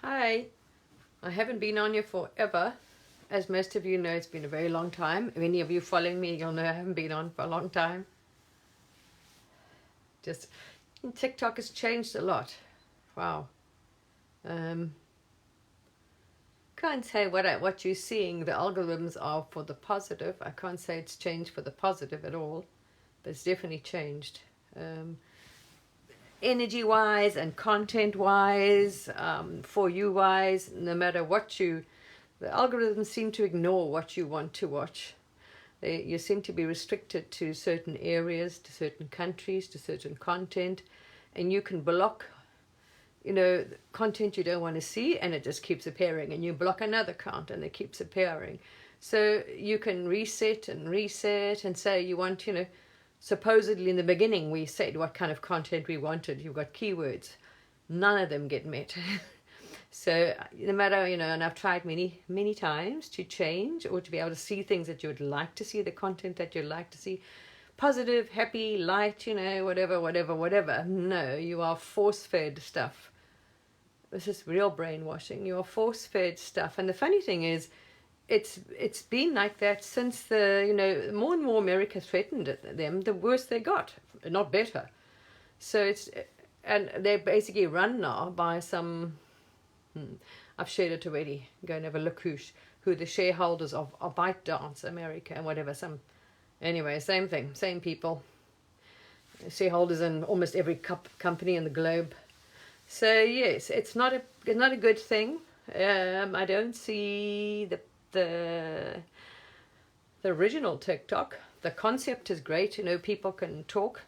Hi, I haven't been on here forever. As most of you know, it's been a very long time. If any of you following me, you'll know I haven't been on for a long time. Just TikTok has changed a lot. Wow. Um, can't say what you're seeing. The algorithms are for the positive. I can't say it's changed for the positive at all, but it's definitely changed. Energy wise and content wise, for you wise, no matter what the algorithms seem to ignore what you want to watch. You seem to be restricted to certain areas, to certain countries, to certain content, and you can block, content you don't want to see, and it just keeps appearing, and you block another account and it keeps appearing. So you can reset and say you want, supposedly in the beginning we said what kind of content we wanted. You've got keywords. None of them get met. So no matter, and I've tried many times to change or to be able to see things that you would like to see, the content that you'd like to see. Positive, happy, light, whatever. No, you are force-fed stuff. This is real brainwashing. You are force-fed stuff. And the funny thing is, it's been like that since the more and more America threatened them, the worse they got, not better. So and they're basically run now by some, I've shared it already, go and have a look who the shareholders of ByteDance America and whatever, anyway, same thing, same people, shareholders in almost every company in the globe. So yes, it's not a good thing. I don't see the original TikTok. The concept is great. People can talk.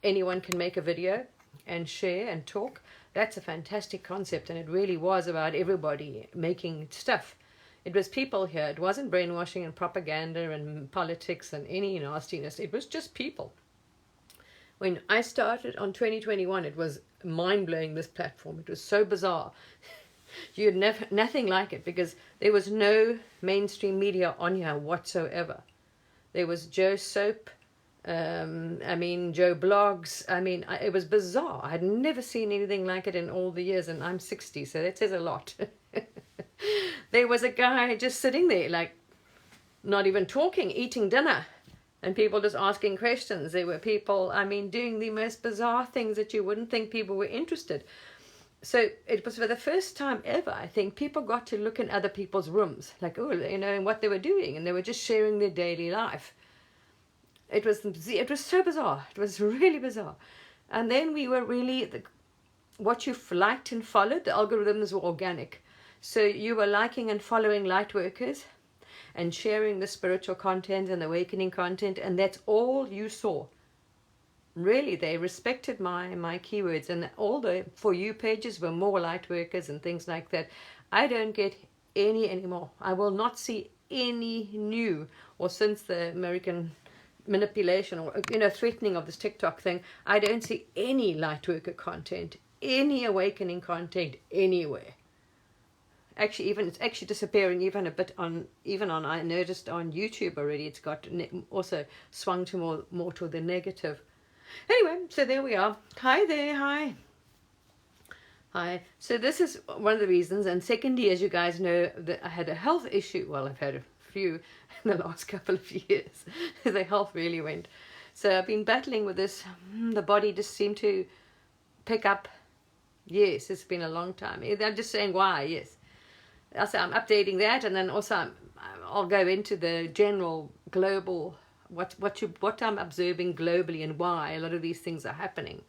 Anyone can make a video and share and talk. That's a fantastic concept, and it really was about everybody making stuff. It was people here. It wasn't brainwashing and propaganda and politics and any nastiness. It was just people. When I started on 2021, it was mind-blowing, this platform. It was so bizarre. You had nothing like it, because there was no mainstream media on here whatsoever. There was Joe Soap, Joe Blogs. It was bizarre. I had never seen anything like it in all the years, and I'm 60, so that says a lot. There was a guy just sitting there, like, not even talking, eating dinner, and people just asking questions. There were people, doing the most bizarre things that you wouldn't think people were interested. So it was for the first time ever, I think, people got to look in other people's rooms, like, and what they were doing, and they were just sharing their daily life. It was so bizarre. It was really bizarre. And then we were really, what you liked and followed, the algorithms were organic. So you were liking and following light workers and sharing the spiritual content and the awakening content, and that's all you saw. Really, they respected my keywords, and all the For You pages were more light workers and things like that. I don't get any anymore. I will not see any new, or since the American manipulation or threatening of this TikTok thing, I don't see any light worker content, any awakening content anywhere. Actually, it's actually disappearing even a bit on I noticed on YouTube already. It's got also swung to more to the negative. Anyway, so there we are. Hi there, hi. So this is one of the reasons. And secondly, as you guys know, that I had a health issue. Well, I've had a few in the last couple of years. The health really went. So I've been battling with this. The body just seemed to pick up. Yes, it's been a long time. I'm just saying why, yes. Also, I'm updating that, and then also I'll go into the general global, what I'm observing globally and why a lot of these things are happening.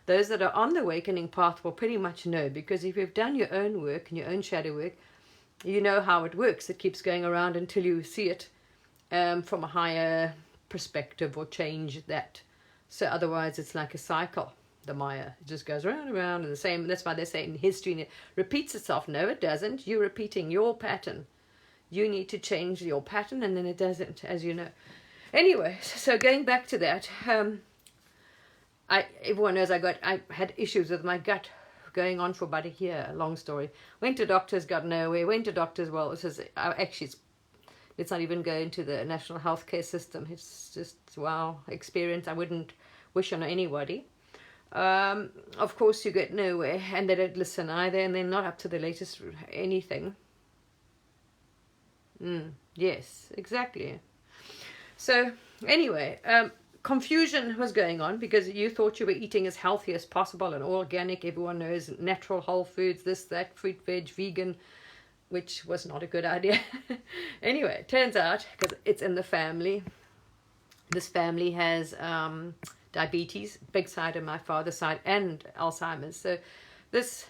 Those that are on the awakening path will pretty much know, because if you've done your own work and your own shadow work, you know how it works. It keeps going around until you see it from a higher perspective or change that. So otherwise it's like a cycle. The Maya, it just goes round and round, and the same. That's why they say in history it repeats itself. No, it doesn't. You're repeating your pattern. You need to change your pattern, and then it doesn't, as you know. Anyway, so going back to that, everyone knows I had issues with my gut going on for about a year. Long story. Went to doctors, got nowhere. Went to doctors. Well, it says let's not even go into the national healthcare system. It's just experience I wouldn't wish on anybody. Of course, you get nowhere, and they don't listen either, and they're not up to the latest anything. Yes, exactly. So anyway, confusion was going on because you thought you were eating as healthy as possible and organic. Everyone knows natural, whole foods, this, that, fruit, veg, vegan, which was not a good idea. Anyway, it turns out, because it's in the family, this family has diabetes, big side of my father's side, and Alzheimer's. So this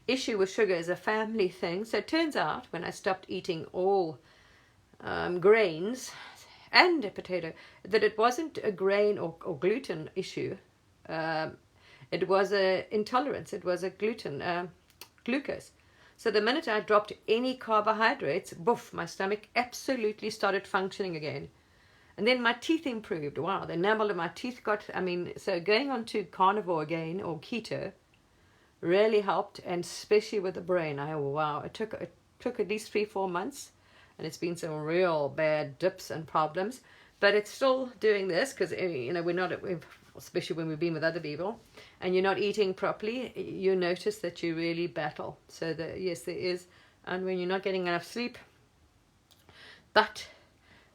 issue with sugar is a family thing. So it turns out when I stopped eating all grains and a potato, that it wasn't a grain or gluten issue. It was a intolerance. It was a glucose. So the minute I dropped any carbohydrates, boof, my stomach absolutely started functioning again. And then my teeth improved. Wow, the enamel of my teeth got, so going on to carnivore again, or keto, really helped, and especially with the brain. Wow, it took at least 3-4 months, and it's been some real bad dips and problems. But it's still doing this because, we're not, especially when we've been with other people, and you're not eating properly, you notice that you really battle. So yes, there is, and when you're not getting enough sleep, but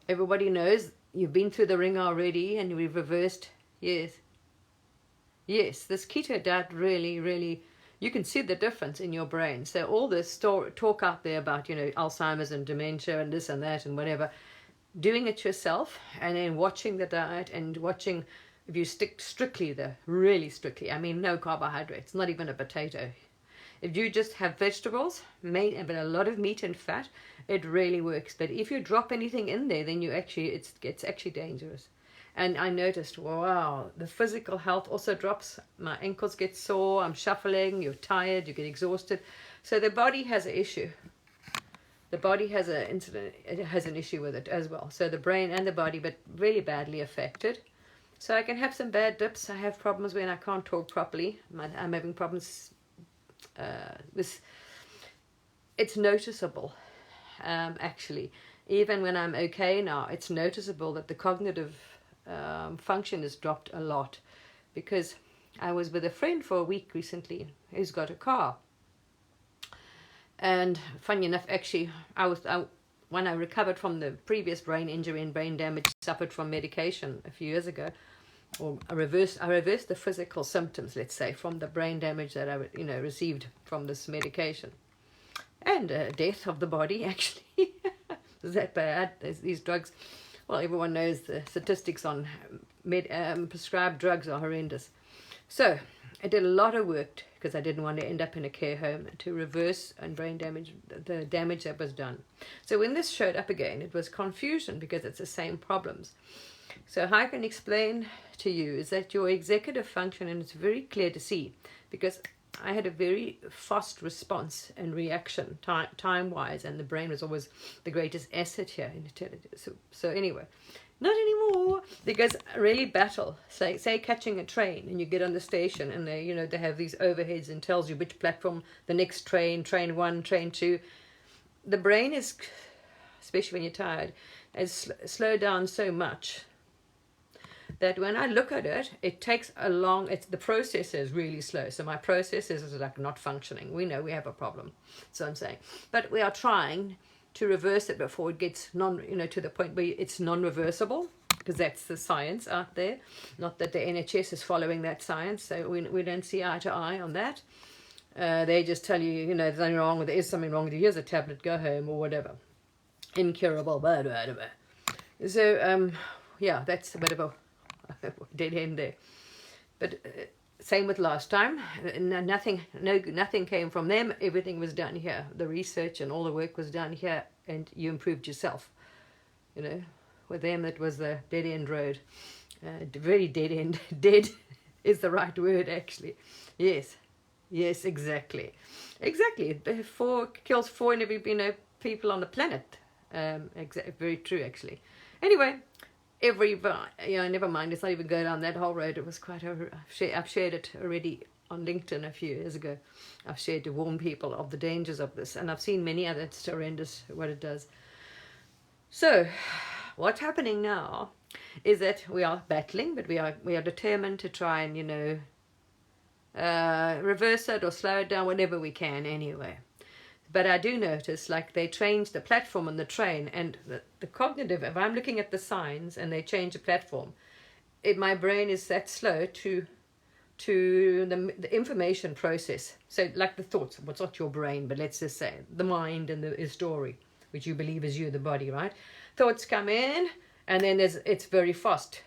everybody knows you've been through the ringer already, and we've reversed. Yes, this keto diet really, you can see the difference in your brain. So all this talk out there about, Alzheimer's and dementia and this and that and whatever, doing it yourself and then watching the diet and watching, if you stick really strictly, no carbohydrates, not even a potato. If you just have vegetables, but a lot of meat and fat, it really works. But if you drop anything in there, then it gets actually dangerous. And I noticed, wow, the physical health also drops. My ankles get sore, I'm shuffling, you're tired, you get exhausted. So the body has an issue. The body has an issue with it as well. So the brain and the body, but really badly affected. So I can have some bad dips. I have problems when I can't talk properly. I'm having problems it's noticeable, actually. Even when I'm okay now, it's noticeable that the cognitive function has dropped a lot, because I was with a friend for a week recently who's got a car, and funny enough, actually, when I recovered from the previous brain injury and brain damage suffered from medication a few years ago, or I reversed the physical symptoms, let's say, from the brain damage that I received from this medication, and death of the body, actually. Is that bad? These drugs, well, everyone knows the statistics on prescribed drugs are horrendous. So I did a lot of work, because I didn't want to end up in a care home, to reverse and brain damage, the damage that was done. So when this showed up again, it was confusion, because it's the same problems. So how I can explain to you is that your executive function, and it's very clear to see, because I had a very fast response and reaction time-wise, and the brain was always the greatest asset here in eternity. So anyway, not anymore, because I really battle. Say catching a train, and you get on the station, and they have these overheads and tells you which platform the next train 1, train 2. The brain is, especially when you're tired, has slowed down so much that when I look at it, it takes the processor is really slow. So my processor is like not functioning. We know we have a problem. So I'm saying, but we are trying to reverse it before it gets to the point where it's non-reversible, because that's the science out there. Not that the NHS is following that science. So we don't see eye to eye on that. They just tell you, there's something wrong with it. Is something wrong with you? Here's a tablet, go home, or whatever. Incurable, blah, blah, blah. So, yeah, that's a bit of a dead end there. But same with last time. Nothing came from them. Everything was done here. The research and all the work was done here, and you improved yourself. With them it was the dead end road. Very dead end. Dead is the right word, actually. Yes, exactly. Kills 4 in every people on the planet. Very true, actually. Anyway, never mind. Let's not even go down that whole road. It was quite I've shared it already on LinkedIn a few years ago. I've shared to warn people of the dangers of this, and I've seen many other. It's horrendous what it does. So, what's happening now is that we are battling, but we are determined to try and reverse it or slow it down whenever we can anyway. But I do notice, like, they change the platform on the train, and the cognitive, if I'm looking at the signs and they change the platform, my brain is that slow to the information process. So like the thoughts, what's not your brain, but let's just say the mind and the story, which you believe is you, the body, right? Thoughts come in, and then it's very fast.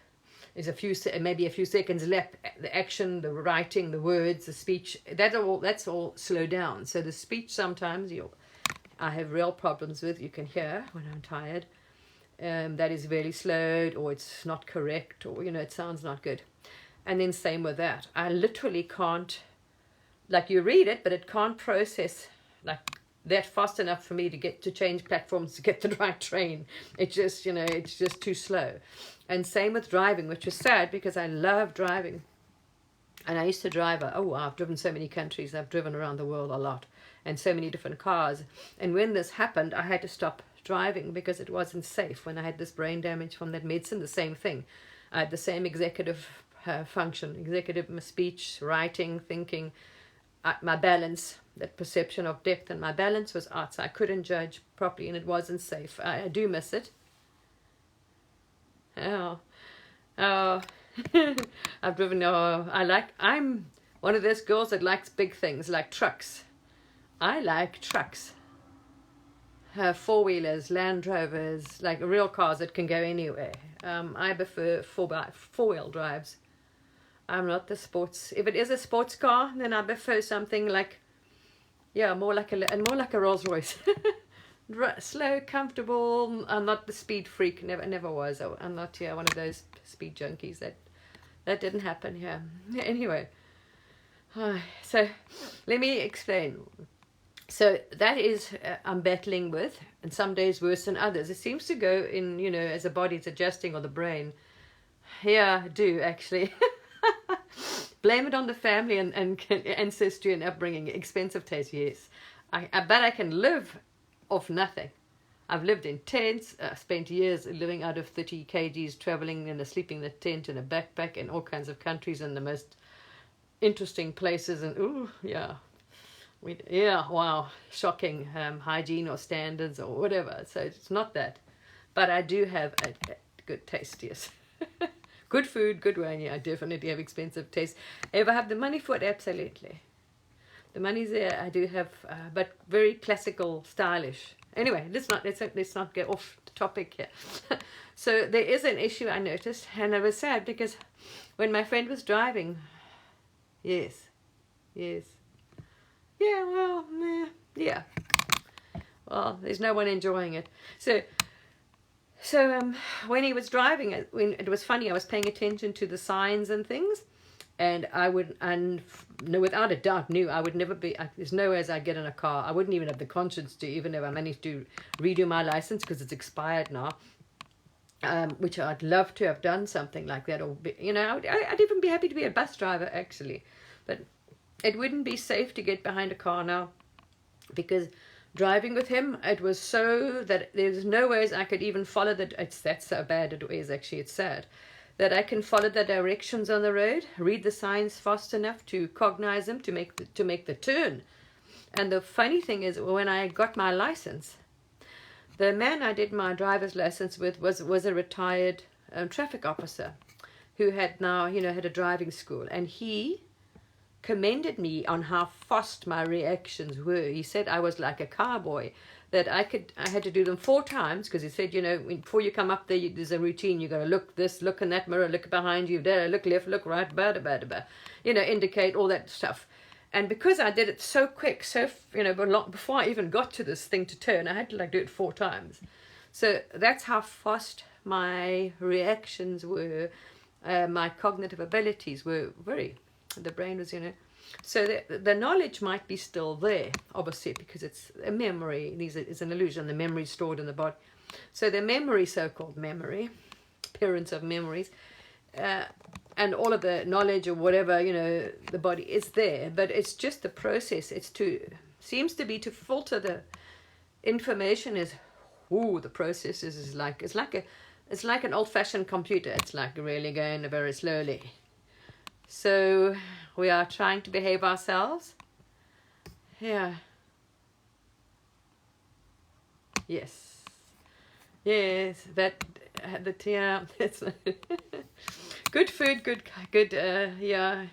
There's maybe a few seconds left. The action, the writing, the words, the speech, that's all slowed down. So the speech sometimes I have real problems with. You can hear when I'm tired. That is very slowed, or it's not correct, or it sounds not good. And then same with that. I literally can't, like, you read it, but it can't process like that fast enough for me to change platforms to get the right train. It's just too slow. And same with driving, which is sad because I love driving. And I used to drive, I've driven so many countries. I've driven around the world a lot, and so many different cars. And when this happened, I had to stop driving because it wasn't safe. When I had this brain damage from that medicine, the same thing. I had the same executive function, speech, writing, thinking, my balance, that perception of depth, and my balance was out, so I couldn't judge properly, and it wasn't safe. I do miss it. Oh, I've driven. I'm one of those girls that likes big things, like trucks. I like trucks. Four-wheelers, Land Rovers, like real cars that can go anywhere. I prefer four-wheel drives. I'm not the sports. If it is a sports car, then I prefer something like, more like a Rolls Royce. Slow, comfortable. I'm not the speed freak. Never was. I'm not one of those speed junkies. That didn't happen here. Anyway, so let me explain. So that is I'm battling with, and some days worse than others. It seems to go in, as the body's adjusting, or the brain. Yeah, I do actually. Blame it on the family and ancestry and upbringing. Expensive taste, yes. I bet I can live off nothing. I've lived in tents, spent years living out of 30 kgs, traveling and sleeping in a tent in a backpack in all kinds of countries and the most interesting places. And wow, shocking hygiene or standards or whatever. So it's not that. But I do have a good taste, yes. Good food, good wine. Yeah, I definitely have expensive taste. If I have the money for it, absolutely. The money's there. I do have, but very classical, stylish. Anyway, let's not get off the topic here. So there is an issue I noticed, and I was sad because when my friend was driving, yes, yeah, well, there's no one enjoying it. So when he was driving, it was funny. I was paying attention to the signs and things, and without a doubt knew I would never be. There's no way as I get in a car, I wouldn't even have the conscience to, even if I managed to redo my license because it's expired now. Which I'd love to have done something like that, or I'd even be happy to be a bus driver actually, but it wouldn't be safe to get behind a car now because driving with him, it was so that there's no ways I could even follow that's so bad it is actually, it's sad, that I can follow the directions on the road, read the signs fast enough to cognize them, to make the turn. And the funny thing is, when I got my license, the man I did my driver's license with was a retired traffic officer who had now, had a driving school, and he commended me on how fast my reactions were. He said I was like a cowboy, that I had to do them 4 times because he said, before you come up there, there's a routine. You got to look in that mirror, look behind you, there, look left, look right, indicate all that stuff. And because I did it so quick, before I even got to this thing to turn, I had to do it 4 times. So that's how fast my reactions were. My cognitive abilities were the brain was, so the knowledge might be still there, obviously, because it's a memory. It's an illusion. The memory is stored in the body. So the memory, so-called memory, appearance of memories, and all of the knowledge or whatever, the body is there, but it's just the process. Seems to be to filter the information the process is it's like an old-fashioned computer. It's like really going very slowly. So we are trying to behave ourselves. Yeah. Yes. Yes. That yeah. That's good food. Good. Yeah.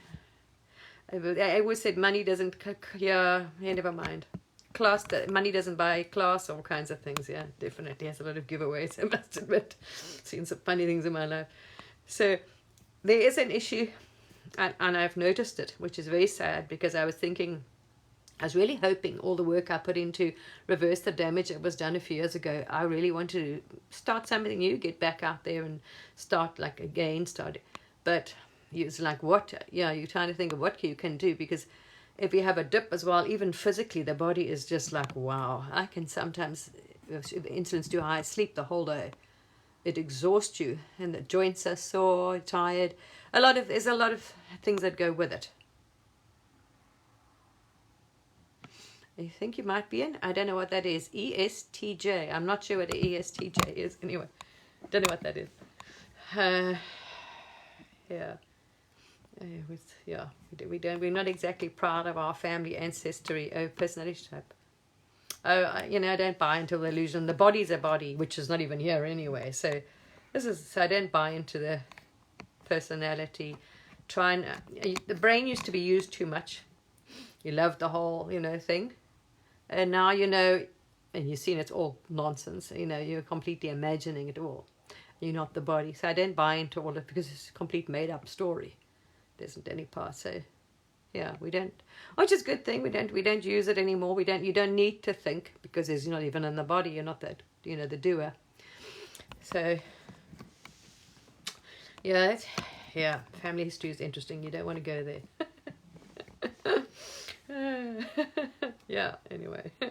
I always said money doesn't. Yeah. Yeah. Never mind. Class. Money doesn't buy class. All kinds of things. Yeah. Definitely has a lot of giveaways. I must admit. Seen some funny things in my life. So there is an issue, and I've noticed it, which is very sad, because I was thinking, I was really hoping all the work I put into reverse the damage that was done a few years ago. I really wanted to start something new, get back out there and start like again, But it's like, what? Yeah, you're trying to think of what you can do, because if you have a dip as well, even physically, the body is just like, wow. I can sometimes, if the insulin's too high, sleep the whole day. It exhausts you, and the joints are sore, tired. There's a lot of things that go with it. I think you might be in. I don't know what that is. ESTJ. I'm not sure what the ESTJ is. Anyway, don't know what that is. Yeah. We're not exactly proud of our family ancestry personality type. I don't buy into the illusion. The body's a body, which is not even here anyway. So I don't buy into the personality. The brain used to be used too much. You love the whole, thing. And now and you've seen it's all nonsense. You're completely imagining it all. You're not the body. So I don't buy into all of it, because it's a complete made-up story. There isn't any part. So yeah, we don't, which is a good thing. We don't use it anymore. You don't need to think, because you're not even in the body. You're not that, the doer. So yeah, family history is interesting. You don't want to go there. Yeah, anyway. I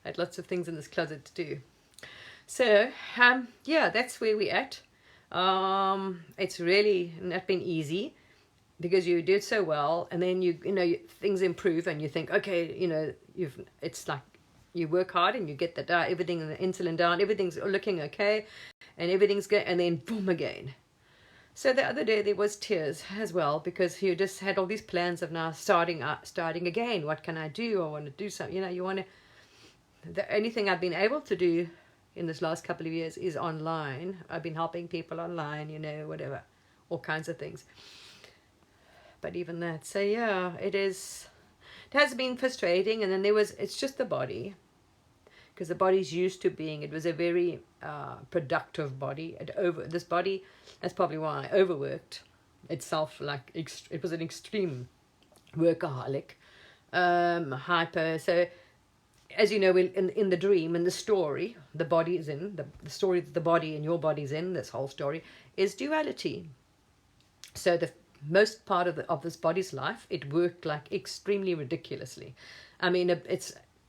had lots of things in this closet to do. So, that's where we're at. It's really not been easy, because you did so well, and then things improve, and you think, okay, it's like you work hard and you get everything, the insulin down, everything's looking okay, and everything's good, and then boom again. So the other day there was tears as well, because you just had all these plans of now starting again. What can I do? I want to do something. You want to. The only thing I've been able to do in this last couple of years is online. I've been helping people online, whatever, all kinds of things. But even that, so yeah, it has been frustrating. And then it's just the body, because the body's used to it was a very productive body. This body, that's probably why I overworked itself. Like it was an extreme workaholic, hyper. So as you know, in the dream, in the story, the body is in the story that the body and your body's in. This whole story is duality. So the most part of this body's life, it worked like extremely ridiculously. I mean,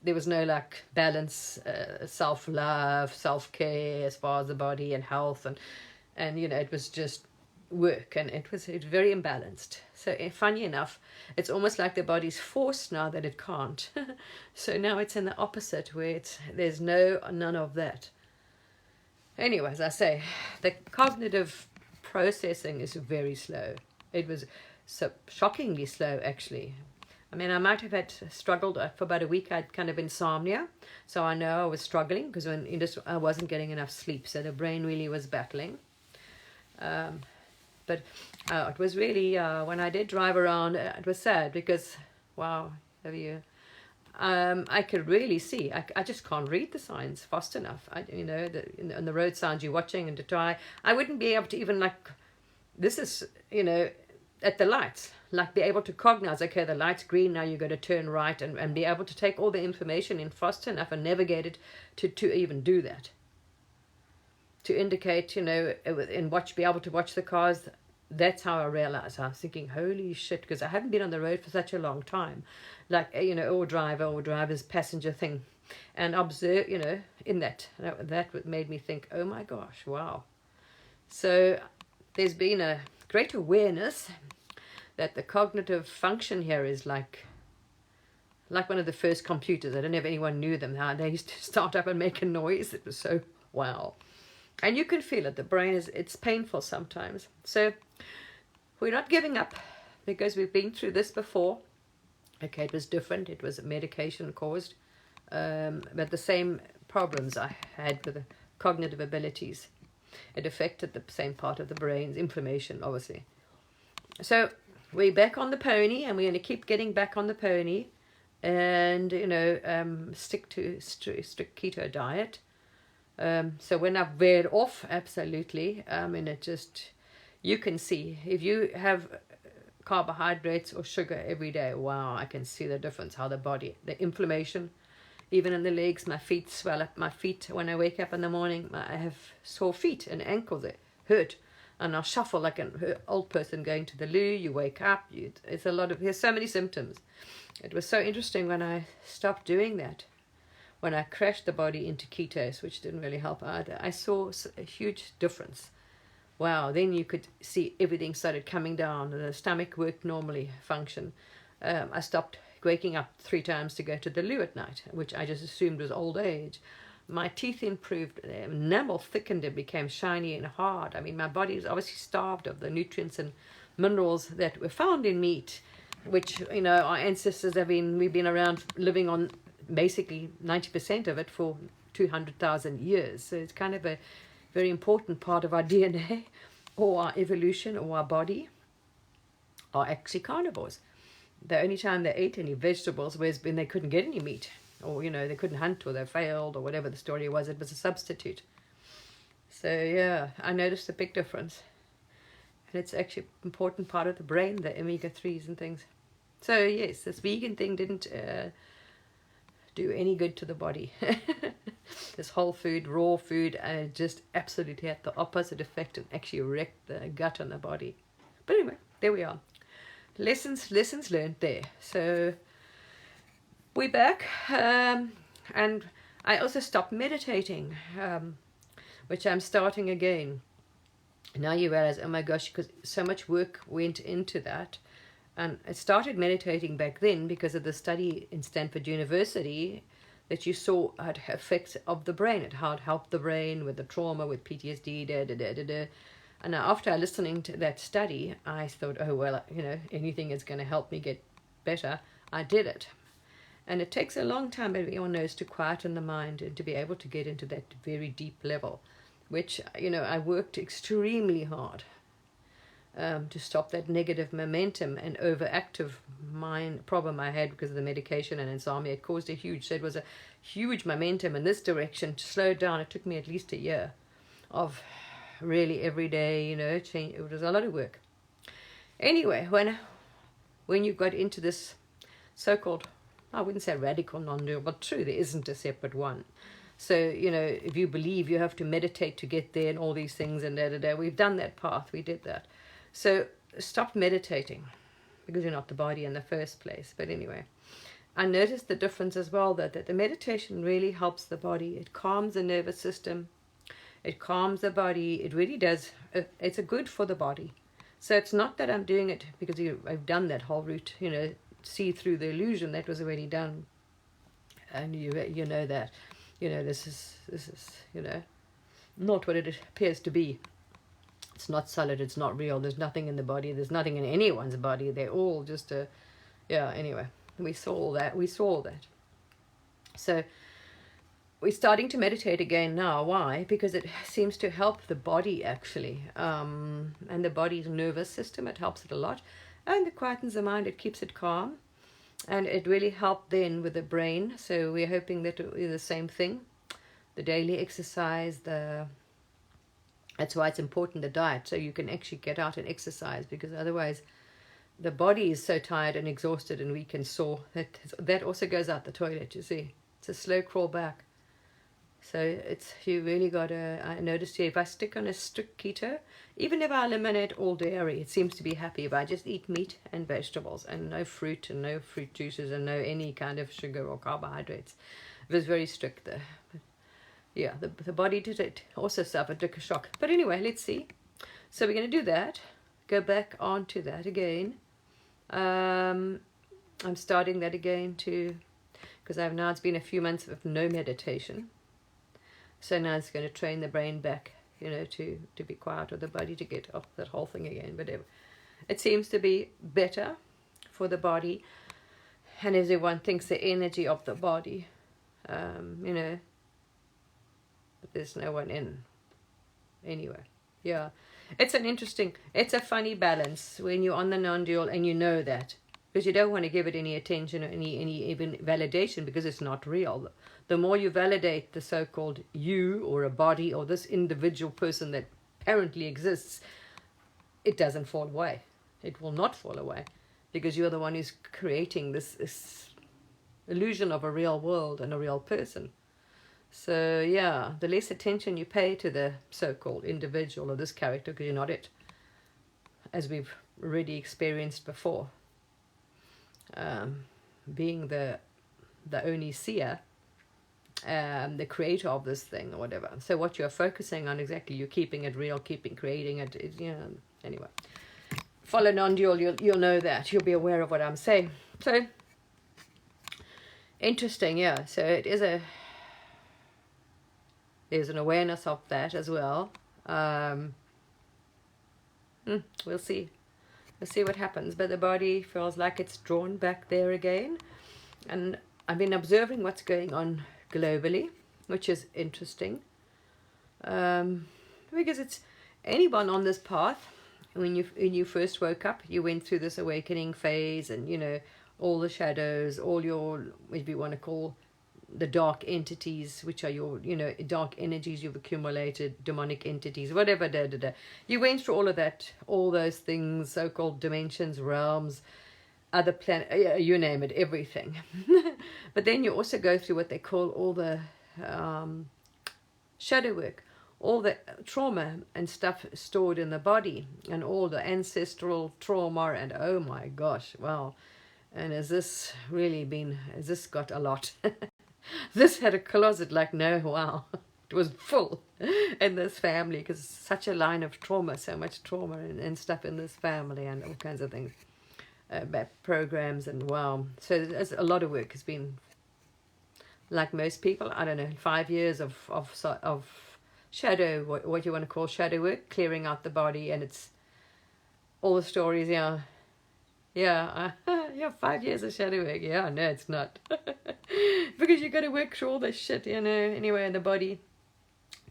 there was no like balance, self-love, self-care as far as the body and health, and it was just work, and it was very imbalanced. So funny enough, it's almost like the body's forced now that it can't. So now it's in the opposite, where there's none of that. Anyway, as I say, the cognitive processing is very slow. It was so shockingly slow, actually. I mean, I might have struggled for about a week. I'd kind of insomnia, so I know I was struggling, because I wasn't getting enough sleep, so the brain really was battling. But it was really, when I did drive around, it was sad, because, wow, I could really see. I just can't read the signs fast enough. And the road signs you're watching, and to try, I wouldn't be able to even this is, at the lights, be able to cognize, okay, the light's green, now you've got to turn right, and be able to take all the information in fast enough and navigate it to even do that. To indicate, and be able to watch the cars. That's how I realized. I was thinking, holy shit, because I haven't been on the road for such a long time. All driver's passenger thing. And observe, in that made me think, oh my gosh, wow. So there's been a great awareness that the cognitive function here is like one of the first computers. I don't know if anyone knew them. How they used to start up and make a noise. It was so, wow. And you can feel it. The brain it's painful sometimes. So we're not giving up. because we've been through this before. Okay, it was different. It was medication caused, but the same problems I had with the cognitive abilities. It affected the same part of the brain's inflammation, obviously. So we're back on the pony, and we're going to keep getting back on the pony, and stick to strict keto diet. So when I've veered off, absolutely. It just, you can see if you have carbohydrates or sugar every day, wow, I can see the difference, how the body, the inflammation, even in the legs, my feet swell up. My feet, when I wake up in the morning, I have sore feet and ankles that hurt, and I'll shuffle like an old person going to the loo. You wake up, there's so many symptoms. It was so interesting when I stopped doing that, when I crashed the body into ketos, which didn't really help either. I saw a huge difference. Wow, then you could see everything started coming down, and the stomach worked normally, function. I stopped waking up 3 times to go to the loo at night, which I just assumed was old age. My teeth improved, the enamel thickened and became shiny and hard. I mean, my body was obviously starved of the nutrients and minerals that were found in meat, which, our ancestors we've been around living on basically 90% of it for 200,000 years. So it's kind of a very important part of our DNA, or our evolution, or our body, are actually carnivores. The only time they ate any vegetables was when they couldn't get any meat, or they couldn't hunt, or they failed, or whatever the story was. It was a substitute. So yeah, I noticed a big difference, and it's actually an important part of the brain, the omega-3s and things. So yes, this vegan thing didn't do any good to the body. This whole food, raw food, just absolutely had the opposite effect and actually wrecked the gut and the body. But anyway, there we are. Lessons learned there. So we're back, and I also stopped meditating, which I'm starting again. Now you realize, oh my gosh, because so much work went into that. And I started meditating back then because of the study in Stanford University that you saw had effects of the brain, how it helped the brain with the trauma, with PTSD, And now after listening to that study, I thought, oh, well, anything is going to help me get better. I did it. And it takes a long time, everyone knows, to quieten the mind and to be able to get into that very deep level, which, I worked extremely hard to stop that negative momentum and overactive mind problem I had because of the medication and insomnia. It caused so it was a huge momentum in this direction to slow down. It took me at least a year of really every day, change. It was a lot of work. Anyway, when you got into this so-called, I wouldn't say radical non-dual, but true, there isn't a separate one. So, if you believe you have to meditate to get there and all these things and we've done that path, we did that. So stop meditating because you're not the body in the first place. But anyway, I noticed the difference as well, that the meditation really helps the body. It calms the nervous system. It calms the body. It really does. It's a good for the body. So it's not that I'm doing it because I've done that whole route, see through the illusion that was already done. And you know that, this is, not what it appears to be. It's not solid, it's not real, there's nothing in the body, there's nothing in anyone's body, they're all just anyway, we saw all that. So we're starting to meditate again now. Why? Because it seems to help the body actually, and the body's nervous system, it helps it a lot, and it quietens the mind, it keeps it calm, and it really helped then with the brain. So we're hoping that it will be the same thing, the daily exercise, that's why it's important, the diet, so you can actually get out and exercise, because otherwise the body is so tired and exhausted and weak and sore that also goes out the toilet, you see. It's a slow crawl back. So you really got to, I noticed here, if I stick on a strict keto, even if I eliminate all dairy, it seems to be happy if I just eat meat and vegetables and no fruit and no fruit juices and no any kind of sugar or carbohydrates. It was very strict there. Yeah, the body did it, also suffered, took a shock. But anyway, let's see. So we're going to do that, go back onto that again. I'm starting that again because it's been a few months of no meditation. So now it's going to train the brain back, to be quiet, or the body to get off that whole thing again. But it seems to be better for the body, and everyone thinks the energy of the body, you know, there's no one in anyway. Yeah, it's a funny balance when you're on the non-dual and you know that, because you don't want to give it any attention or any even validation, because it's not real. The more you validate the so-called you, or a body, or this individual person that apparently exists, it doesn't fall away. It will not fall away, because you're the one who's creating this illusion of a real world and a real person. So yeah, the less attention you pay to the so-called individual or this character, because you're not it, as we've already experienced before, being the only seer, the creator of this thing or whatever. So what you're focusing on, exactly, you're keeping it real, creating it, you know. Anyway, follow non-dual, you'll know that, you'll be aware of what I'm saying. So interesting, yeah. So it is there's an awareness of that as well. We'll see what happens, but the body feels like it's drawn back there again. And I've been observing what's going on globally, which is interesting, because it's anyone on this path. When you first woke up, you went through this awakening phase, and you know, all the shadows, all your, if you want to call, the dark entities, which are your, you know, dark energies you've accumulated, demonic entities, whatever, you went through all of that, all those things, so-called dimensions, realms, other planet, you name it, everything. But then you also go through what they call all the shadow work, all the trauma and stuff stored in the body, and all the ancestral trauma, and oh my gosh, wow. And has this got a lot? This had a closet like no, wow. It was full in this family, because it's such a line of trauma, so much trauma and stuff in this family, and all kinds of things, programs, and wow. So there's a lot of work has been, like most people, I don't know, 5 years of shadow, what you want to call shadow work, clearing out the body, and it's all the stories, yeah. Yeah, 5 years of shadow work. Yeah, no, it's not. Because you got to work through all this shit, you know, anyway, in the body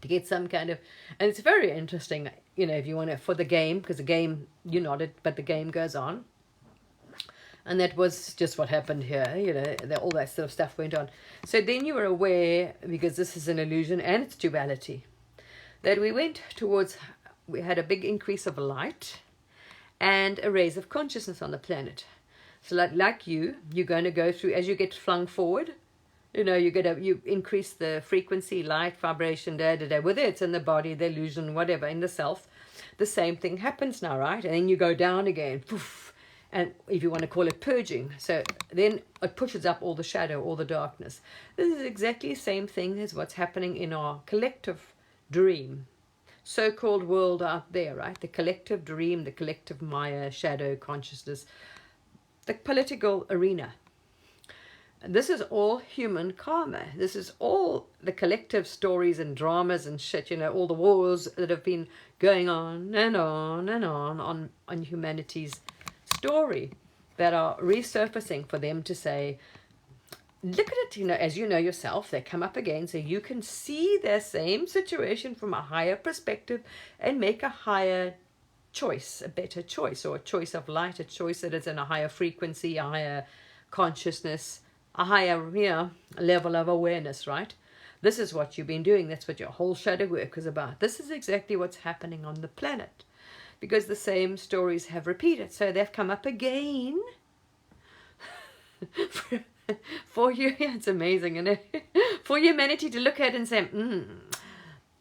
to get some kind of... And it's very interesting, you know, if you want to, for the game, because the game, you're not it, but the game goes on. And that was just what happened here, you know, all that sort of stuff went on. So then you were aware, because this is an illusion and it's duality, that we went towards... We had a big increase of light and a raise of consciousness on the planet. So like you're going to go through, as you get flung forward, you know, you increase the frequency, light, vibration, whether it's in the body, the illusion, whatever, in the self, the same thing happens now, right? And then you go down again, poof, and if you want to call it purging. So then it pushes up all the shadow, all the darkness. This is exactly the same thing as what's happening in our collective dream, so-called world out there, right? The collective dream, the collective Maya, shadow, consciousness, the political arena. And this is all human karma. This is all the collective stories and dramas and shit, you know, all the wars that have been going on and on and on humanity's story, that are resurfacing for them to say, look at it, you know, as you know yourself, they come up again, so you can see the same situation from a higher perspective and make a higher choice, a better choice, or a choice of light, a choice that is in a higher frequency, a higher consciousness, a higher, you know, level of awareness, right? This is what you've been doing. That's what your whole shadow work is about. This is exactly what's happening on the planet, because the same stories have repeated. So they've come up again for you. Yeah, it's amazing, isn't it? For humanity to look at and say,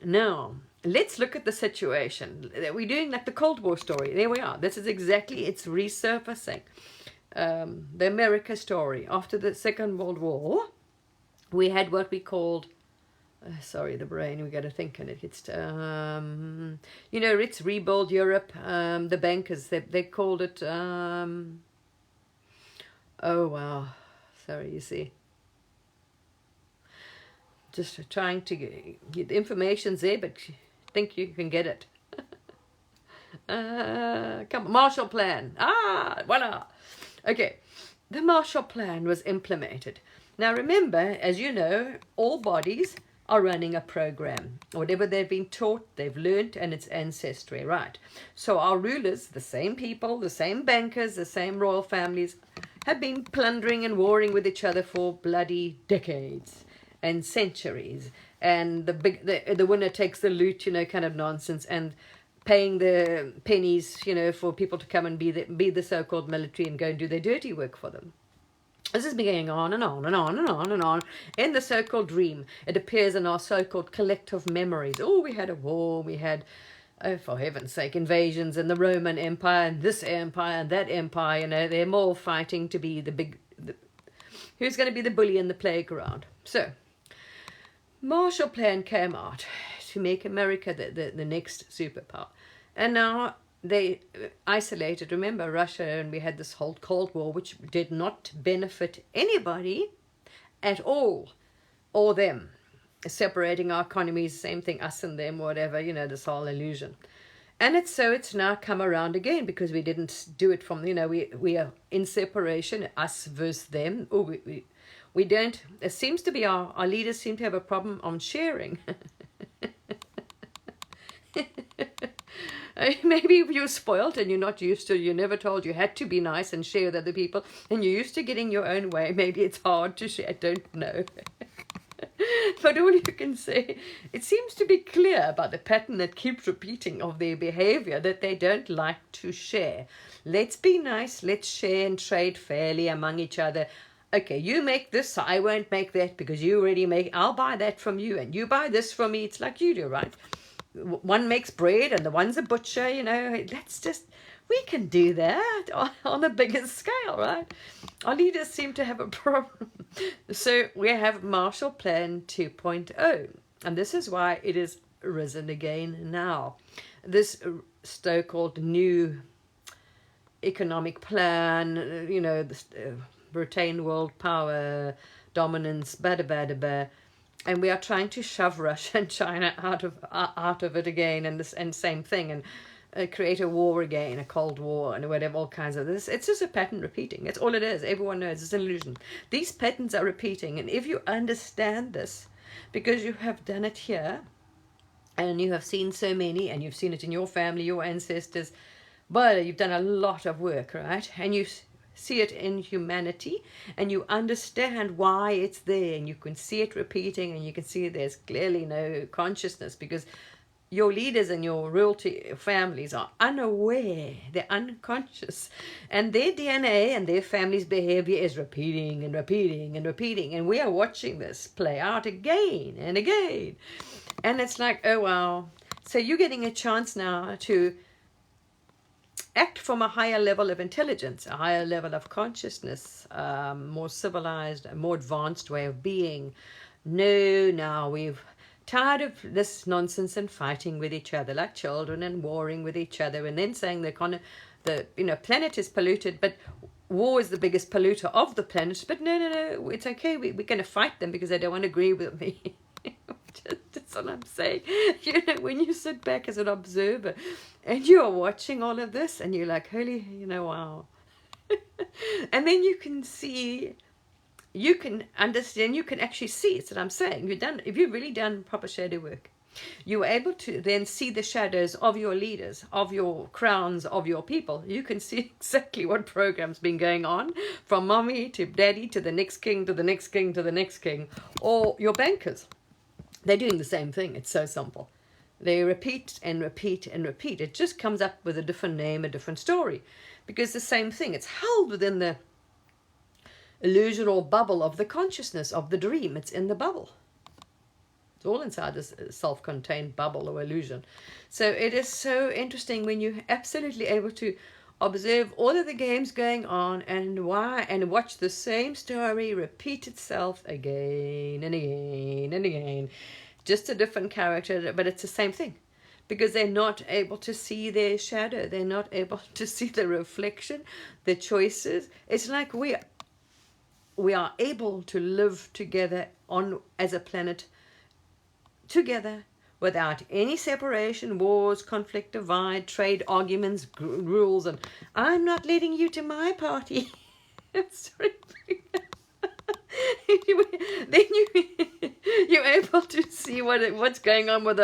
no, let's look at the situation. We're doing like the Cold War story. There we are. This is exactly, it's resurfacing. The America story. After the Second World War, we had what we called, sorry, the brain, we got to think, and it gets to, you know, it's Rebuild Europe, the bankers, they called it, oh wow, sorry, you see, just trying to get the information's there, but think you can get it. Come on, Marshall Plan. Voila. Okay, the Marshall Plan was implemented. Now remember, as you know, all bodies are running a program. Whatever they've been taught, they've learned, and it's ancestry, right? So our rulers, the same people, the same bankers, the same royal families, have been plundering and warring with each other for bloody decades and centuries. And the winner takes the loot, kind of nonsense, and paying the pennies, for people to come and be the so-called military and go and do their dirty work for them. This has been going on and on and on and on and on. In the so-called dream, it appears in our so-called collective memories. Oh, we had a war, we had, oh, for heaven's sake, invasions in the Roman Empire and this empire and that empire. They're more fighting to be who's going to be the bully in the playground. So, Marshall Plan came out to make America the next superpower. And now they isolated, remember, Russia, and we had this whole Cold War, which did not benefit anybody at all, or them. Separating our economies, same thing, us and them, whatever, this whole illusion. And it's now come around again, because we didn't do it from, we are in separation, us versus them. Oh, we don't, it seems to be our leaders seem to have a problem on sharing. Maybe you're spoiled and you're not used to, you're never told you had to be nice and share with other people, and you're used to getting your own way. Maybe it's hard to share, I don't know. But all you can say, it seems to be clear about the pattern that keeps repeating of their behavior, that they don't like to share. Let's be nice, let's share and trade fairly among each other. Okay, you make this, so I won't make that, because you already make, I'll buy that from you, and you buy this from me. It's like you do, right? One makes bread and the one's a butcher, we can do that on a bigger scale, right? Our leaders seem to have a problem. So we have Marshall Plan 2.0, and this is why it is risen again now. This so-called new economic plan, this retain world power, dominance, and we are trying to shove Russia and China out of it again, and same thing, and create a war again, a Cold War, and whatever, all kinds of this. It's just a pattern repeating. That's all it is. Everyone knows it's an illusion. These patterns are repeating, and if you understand this, because you have done it here, and you have seen so many, and you've seen it in your family, your ancestors, but you've done a lot of work, right? And you see it in humanity, and you understand why it's there, and you can see it repeating, and you can see there's clearly no consciousness, because your leaders and your royalty families are unaware, they're unconscious, and their DNA and their family's behavior is repeating and repeating and repeating, and we are watching this play out again and again. And it's like, oh wow. So you're getting a chance now to act from a higher level of intelligence, a higher level of consciousness, more civilized, a more advanced way of being. No, now we've tired of this nonsense and fighting with each other like children and warring with each other, and then saying the planet is polluted, but war is the biggest polluter of the planet. But no, it's okay. We're going to fight them because they don't want to agree with me. That's what I'm saying. When you sit back as an observer and you are watching all of this, and you're like, holy, wow. And then you can see, you can understand, you can actually see. It's what I'm saying. If you've really done proper shadow work, you're able to then see the shadows of your leaders, of your crowns, of your people. You can see exactly what program's been going on, from mommy to daddy to the next king to the next king to the next king, or your bankers. They're doing the same thing. It's so simple. They repeat and repeat and repeat. It just comes up with a different name, a different story, because the same thing. It's held within the illusion or bubble of the consciousness of the dream. It's in the bubble. It's all inside this self-contained bubble or illusion. So it is so interesting when you're absolutely able to observe all of the games going on, and watch the same story repeat itself again and again and again. Just a different character, but it's the same thing. Because they're not able to see their shadow. They're not able to see the reflection, the choices. It's like we are able to live together as a planet, together, without any separation, wars, conflict, divide, trade, arguments, rules, and I'm not letting you to my party. Sorry. Then you're able to see what's going on with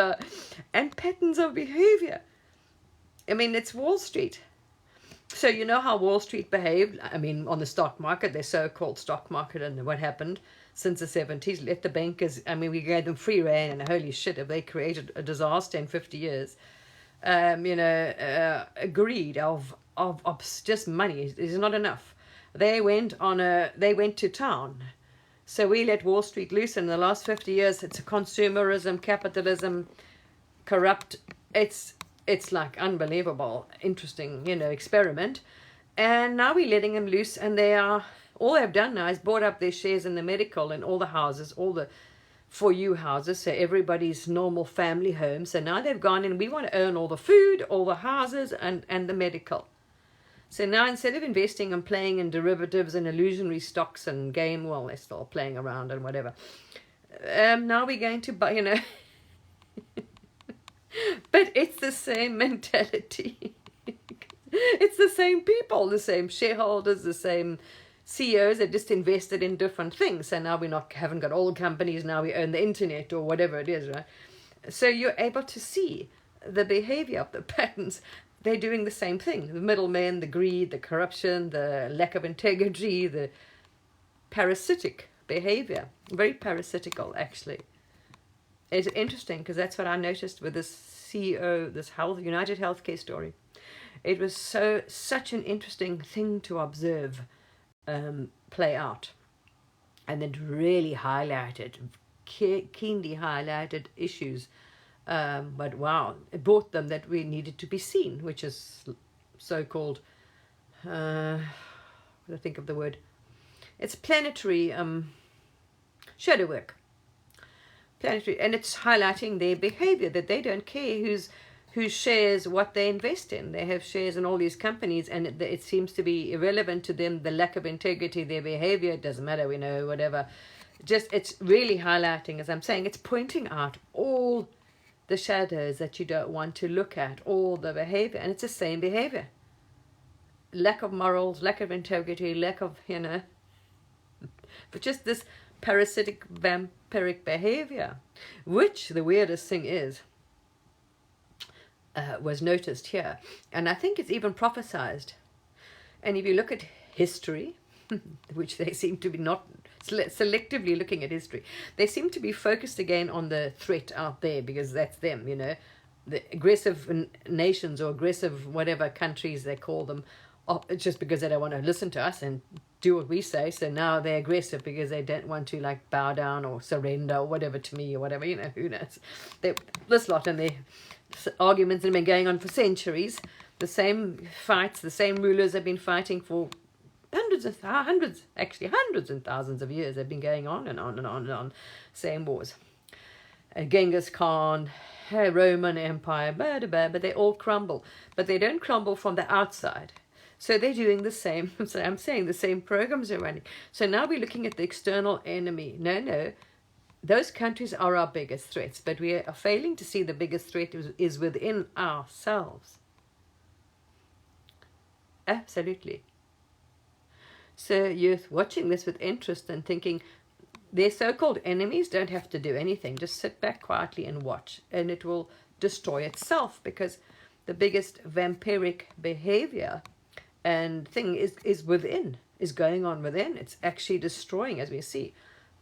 and patterns of behavior. I mean, it's Wall Street. So you know how Wall Street behaved? I mean, on the stock market, their so-called stock market, and what happened since the 70s. Let the bankers, I mean, we gave them free rein, and holy shit, have they created a disaster in 50 years. Greed of just money is not enough. They went to town. So we let Wall Street loose, and in the last 50 years, it's a consumerism, capitalism, corrupt. It's like unbelievable, interesting, experiment. And now we're letting them loose, and all they've done now is bought up their shares in the medical and all the houses, all the for you houses, so everybody's normal family home. So now they've gone in, we want to own all the food, all the houses, and the medical. So now instead of investing and playing in derivatives and illusionary stocks and well, they're still playing around and whatever. Now we're going to buy, but it's the same mentality. It's the same people, the same shareholders, the same CEOs. Are just invested in different things. So now haven't got old companies. Now we own the internet or whatever it is, right? So you're able to see the behavior of the patterns. They're doing the same thing. The middlemen, the greed, the corruption, the lack of integrity, the parasitic behavior. Very parasitical, actually. It's interesting because that's what I noticed with this CEO, this United Healthcare story. It was such an interesting thing to observe play out. And it really highlighted, keenly highlighted issues. But wow, it brought them that we needed to be seen, which is so-called, I think of the word, it's planetary shadow work. Planetary, and it's highlighting their behavior, that they don't care who shares what they invest in. They have shares in all these companies, and it seems to be irrelevant to them, the lack of integrity, their behavior. It doesn't matter, whatever. It's really highlighting, as I'm saying, it's pointing out all the shadows that you don't want to look at, all the behavior, and it's the same behavior. Lack of morals, lack of integrity, lack of, but just this parasitic, vampiric behavior, which the weirdest thing is, was noticed here. And I think it's even prophesized. And if you look at history, which they seem to be not selectively looking at history, they seem to be focused again on the threat out there, because that's them, the aggressive nations or aggressive whatever countries they call them, just because they don't want to listen to us and do what we say. So now they're aggressive because they don't want to bow down or surrender or whatever to me or whatever, who knows. This lot and their arguments have been going on for centuries. The same fights, the same rulers have been fighting for hundreds and thousands of years. They've been going on and on and on and on. Same wars. Genghis Khan, Roman Empire, but they all crumble. But they don't crumble from the outside. So they're doing the same. So I'm saying the same programs are running. So now we're looking at the external enemy. No. Those countries are our biggest threats, but we are failing to see the biggest threat is within ourselves. Absolutely. So you're watching this with interest and thinking, their so-called enemies don't have to do anything. Just sit back quietly and watch, and it will destroy itself, because the biggest vampiric behavior and thing is within, is going on within. It's actually destroying, as we see.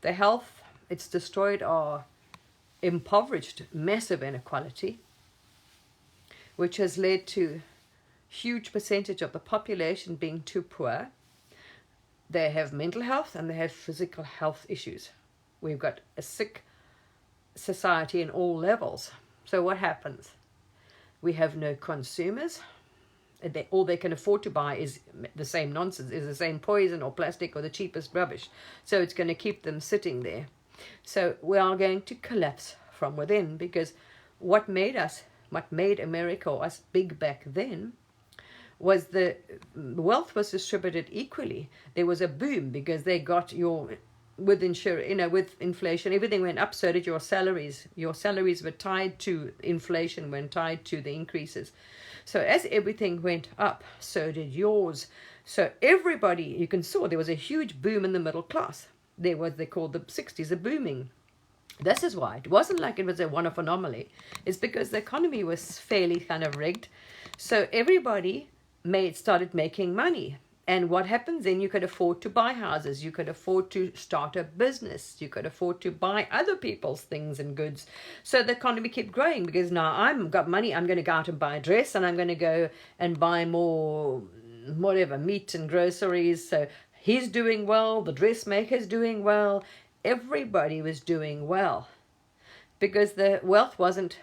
The health it's destroyed our impoverished, massive inequality, which has led to huge percentage of the population being too poor. They have mental health and they have physical health issues. We've got a sick society in all levels. So what happens? We have no consumers. All they can afford to buy is the same nonsense, is the same poison or plastic or the cheapest rubbish. So it's going to keep them sitting there. So we are going to collapse from within, because what made America or us big back then was the wealth was distributed equally. There was a boom because they got your with with inflation, everything went up. So did your salaries. Your salaries were tied to inflation, went tied to the increases. So as everything went up, so did yours. So everybody, you can saw there was a huge boom in the middle class. There was, they called the 60s a booming. This is why. It wasn't like it was a one-off anomaly. It's because the economy was fairly kind of rigged. So everybody started making money. And what happens then? You could afford to buy houses. You could afford to start a business. You could afford to buy other people's things and goods. So the economy kept growing because now I've got money. I'm going to go out and buy a dress, and I'm going to go and buy more, whatever, meat and groceries. So he's doing well. The dressmaker's doing well. Everybody was doing well because the wealth wasn't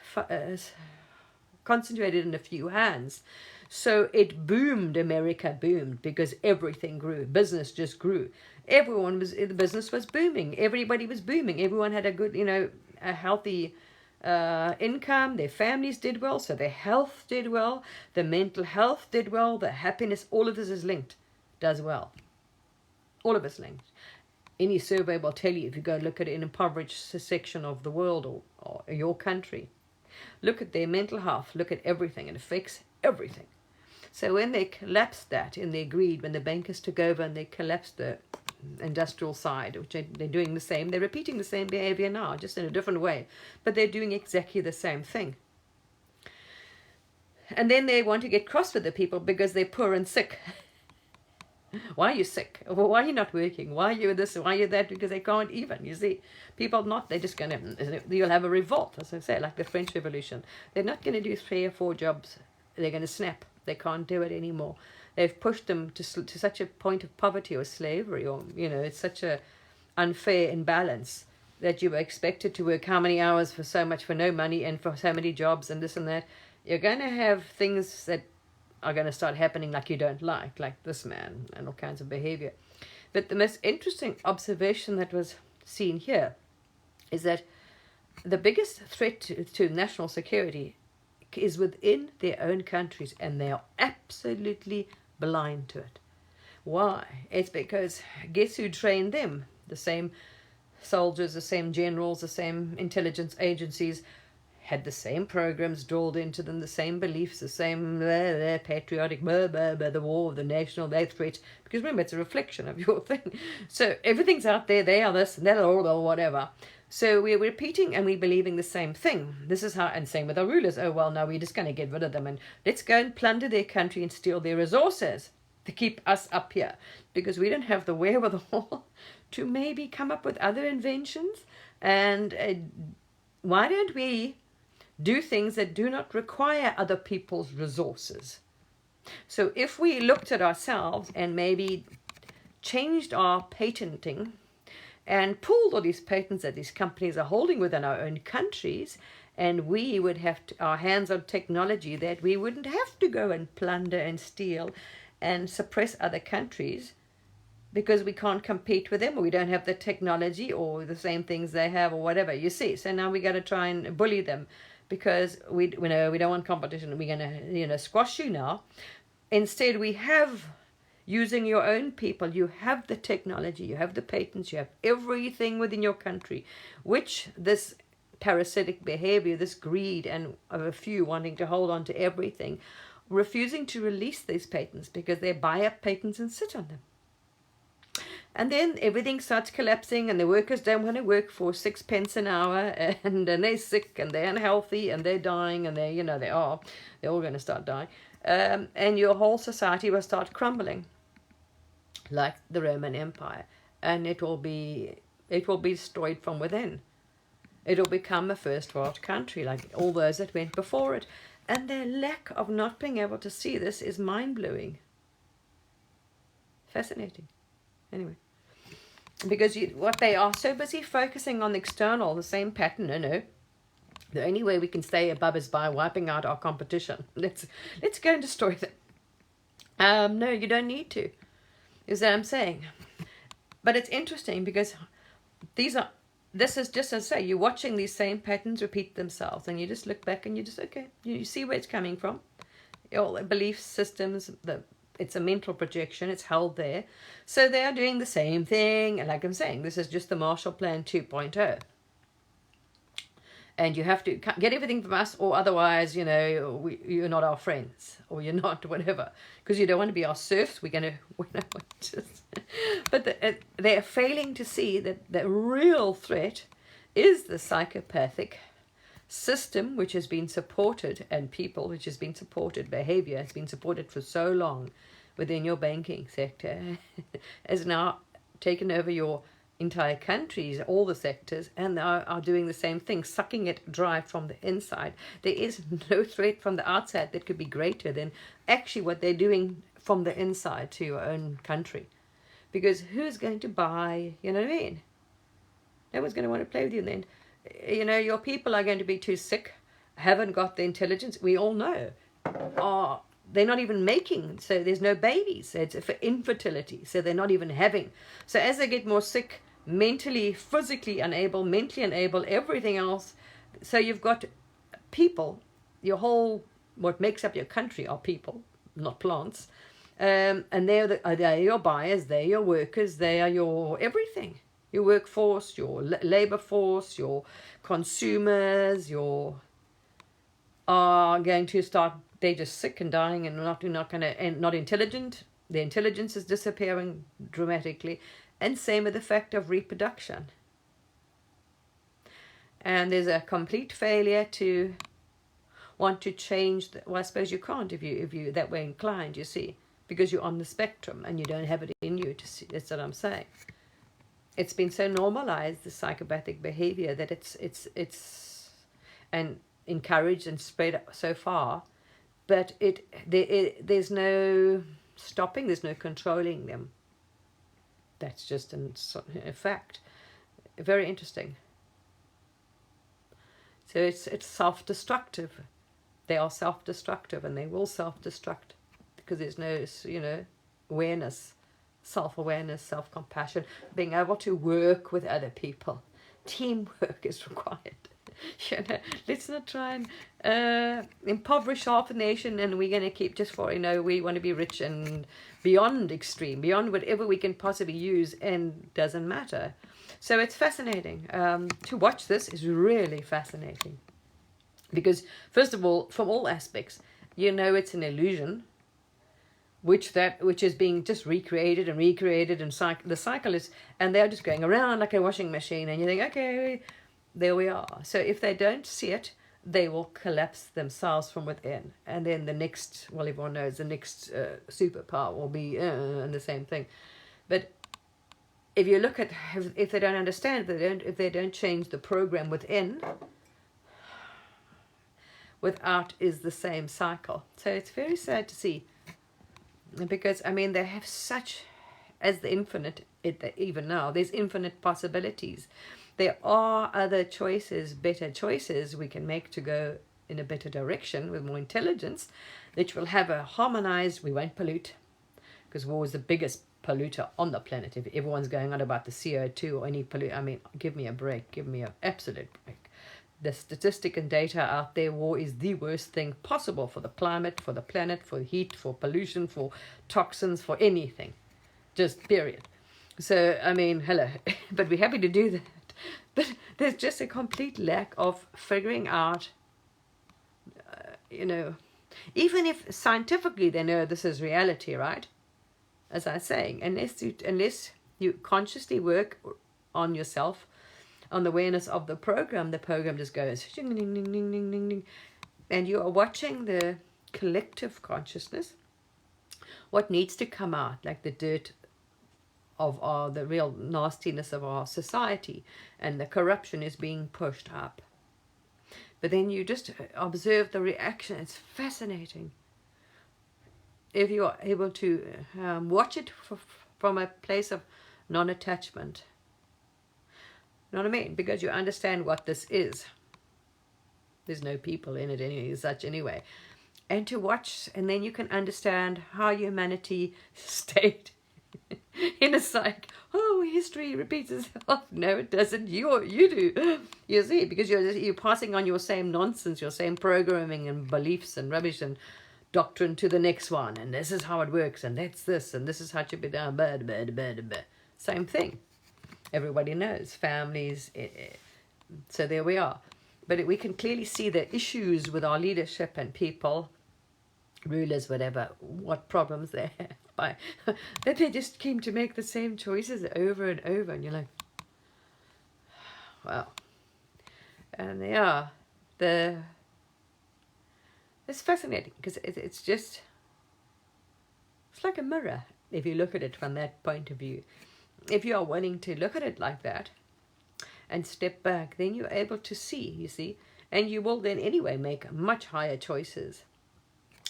concentrated in a few hands. So it boomed. America boomed because everything grew. Business just grew. The business was booming. Everybody was booming. Everyone had a good, a healthy income. Their families did well. So their health did well. The mental health did well. The happiness, all of this is linked, does well. All of it's linked. Any survey will tell you if you go look at an impoverished section of the world or your country. Look at their mental health. Look at everything. It affects everything. So when they collapsed that and they agreed, when the bankers took over and they collapsed the industrial side, which they're doing the same, they're repeating the same behavior now, just in a different way, but they're doing exactly the same thing. And then they want to get cross with the people because they're poor and sick. Why are you sick? Why are you not working? Why are you this? Why are you that? Because they can't even. You see, people not, they're just going to, you'll have a revolt, as I say, like the French Revolution. They're not going to do 3 or 4 jobs. They're going to snap. They can't do it anymore. They've pushed them to such a point of poverty or slavery, or, it's such a unfair imbalance that you were expected to work how many hours for so much for no money and for so many jobs and this and that. You're going to have things that are going to start happening like you don't like this man, and all kinds of behavior. But the most interesting observation that was seen here is that the biggest threat to national security is within their own countries, and they are absolutely blind to it. Why? It's because guess who trained them? The same soldiers, the same generals, the same intelligence agencies had the same programs drilled into them, the same beliefs, the same patriotic, the war, the national, their threat. Because remember, it's a reflection of your thing. So everything's out there, they are this, and they're all or whatever. So we're repeating and we're believing the same thing. This is how, and same with our rulers. Oh, well, now we're just going to get rid of them and let's go and plunder their country and steal their resources to keep us up here. Because we don't have the wherewithal to maybe come up with other inventions. And why don't we do things that do not require other people's resources? So if we looked at ourselves and maybe changed our patenting and pulled all these patents that these companies are holding within our own countries, and we would have our hands on technology that we wouldn't have to go and plunder and steal and suppress other countries because we can't compete with them, or we don't have the technology or the same things they have or whatever, you see. So now we got to try and bully them because we don't want competition. We're going to squash you now. Instead, we have, using your own people, you have the technology, you have the patents, you have everything within your country, which this parasitic behavior, this greed, and of a few wanting to hold on to everything, refusing to release these patents because they buy up patents and sit on them. And then everything starts collapsing and the workers don't want to work for 6 pence an hour, and they're sick and they're unhealthy and they're dying, and they're all going to start dying. And your whole society will start crumbling like the Roman Empire, and it will be destroyed from within. It will become a first world country like all those that went before it. And their lack of not being able to see this is mind-blowing. Fascinating. Anyway, because what they are so busy focusing on the external, the same pattern. No, the only way we can stay above is by wiping out our competition. Let's go and destroy them. No, you don't need to, is that I'm saying. But it's interesting because this is just, as I say, you're watching these same patterns repeat themselves, and you just look back and you just, okay, you see where it's coming from. All the belief systems, the it's a mental projection. It's held there. So they are doing the same thing. And like I'm saying, this is just the Marshall Plan 2.0. And you have to get everything from us, or otherwise, you're not our friends, or you're not whatever, because you don't want to be our serfs. We're going to, but they're failing to see that the real threat is the psychopathic system, which has been supported, and people, which has been supported, behavior has been supported for so long within your banking sector, has now taken over your entire countries, all the sectors, and are doing the same thing, sucking it dry from the inside. There is no threat from the outside that could be greater than actually what they're doing from the inside to your own country. Because who's going to buy, you know what I mean? No one's going to want to play with you then. Your people are going to be too sick, haven't got the intelligence, we all know. They're not even making, so there's no babies. So it's for infertility, so they're not even having. So as they get more sick, mentally, physically unable, mentally unable, everything else. So you've got people, what makes up your country are people, not plants. And they're your buyers, they're your workers, they are your everything. Your workforce, your labor force, your consumers, are going to start, they're just sick and dying and not intelligent. Their intelligence is disappearing dramatically. And same with the fact of reproduction. And there's a complete failure to want to change. Well, I suppose you can't if you that way inclined, you see, because you're on the spectrum and you don't have it in you to see. That's what I'm saying. It's been so normalized, the psychopathic behavior, that it's and encouraged and spread so far, but there's no stopping, there's no controlling them. That's just a fact. Very interesting. So it's self-destructive. They are self-destructive, and they will self-destruct because there's no awareness, self-awareness, self-compassion, being able to work with other people. Teamwork is required. Let's not try and impoverish half a nation, and we're going to keep just for we want to be rich and beyond extreme, beyond whatever we can possibly use, and doesn't matter. So it's fascinating. To watch this is really fascinating, because first of all, from all aspects, it's an illusion, which is being just recreated, and the cycle is, and they're just going around like a washing machine, and you think, okay, there we are. So if they don't see it, they will collapse themselves from within. And then the next, well, everyone knows the next superpower will be and the same thing. But if you look at, if they don't understand, if they don't change the program within, without is the same cycle. So it's very sad to see. Because, they have such, as the infinite, even now, there's infinite possibilities. There are other choices, better choices we can make to go in a better direction with more intelligence, which will have a harmonized, we won't pollute, because war is the biggest polluter on the planet. If everyone's going on about the CO2 or any pollute, give me a break, give me an absolute break. The statistic and data out there, war is the worst thing possible for the climate, for the planet, for heat, for pollution, for toxins, for anything. Just period. So, hello. But we're happy to do that. But there's just a complete lack of figuring out, even if scientifically they know this is reality, right? As I'm saying, unless you consciously work on yourself, on the awareness of the program just goes ding, ding, ding, ding, ding, ding, ding. And you are watching the collective consciousness, what needs to come out, like the dirt of the real nastiness of our society, and the corruption is being pushed up. But then you just observe the reaction. It's fascinating. If you are able to watch it from a place of non-attachment. You know what I mean? Because you understand what this is. There's no people in it anyway. And to watch, and then you can understand how humanity stayed in a psych. Oh, history repeats itself. No, it doesn't. You do. You see, because you're passing on your same nonsense, your same programming and beliefs and rubbish and doctrine to the next one, and this is how it works, and that's this, and this is how it should be done. Same thing. Everybody knows. Families. So there we are. But we can clearly see the issues with our leadership and people, rulers, whatever, what problems they have by that they just came to make the same choices over and over, and you're like, wow. And they are it's fascinating because it's just, it's like a mirror if you look at it from that point of view. If you are willing to look at it like that and step back, then you're able to see, you see, and you will then anyway make much higher choices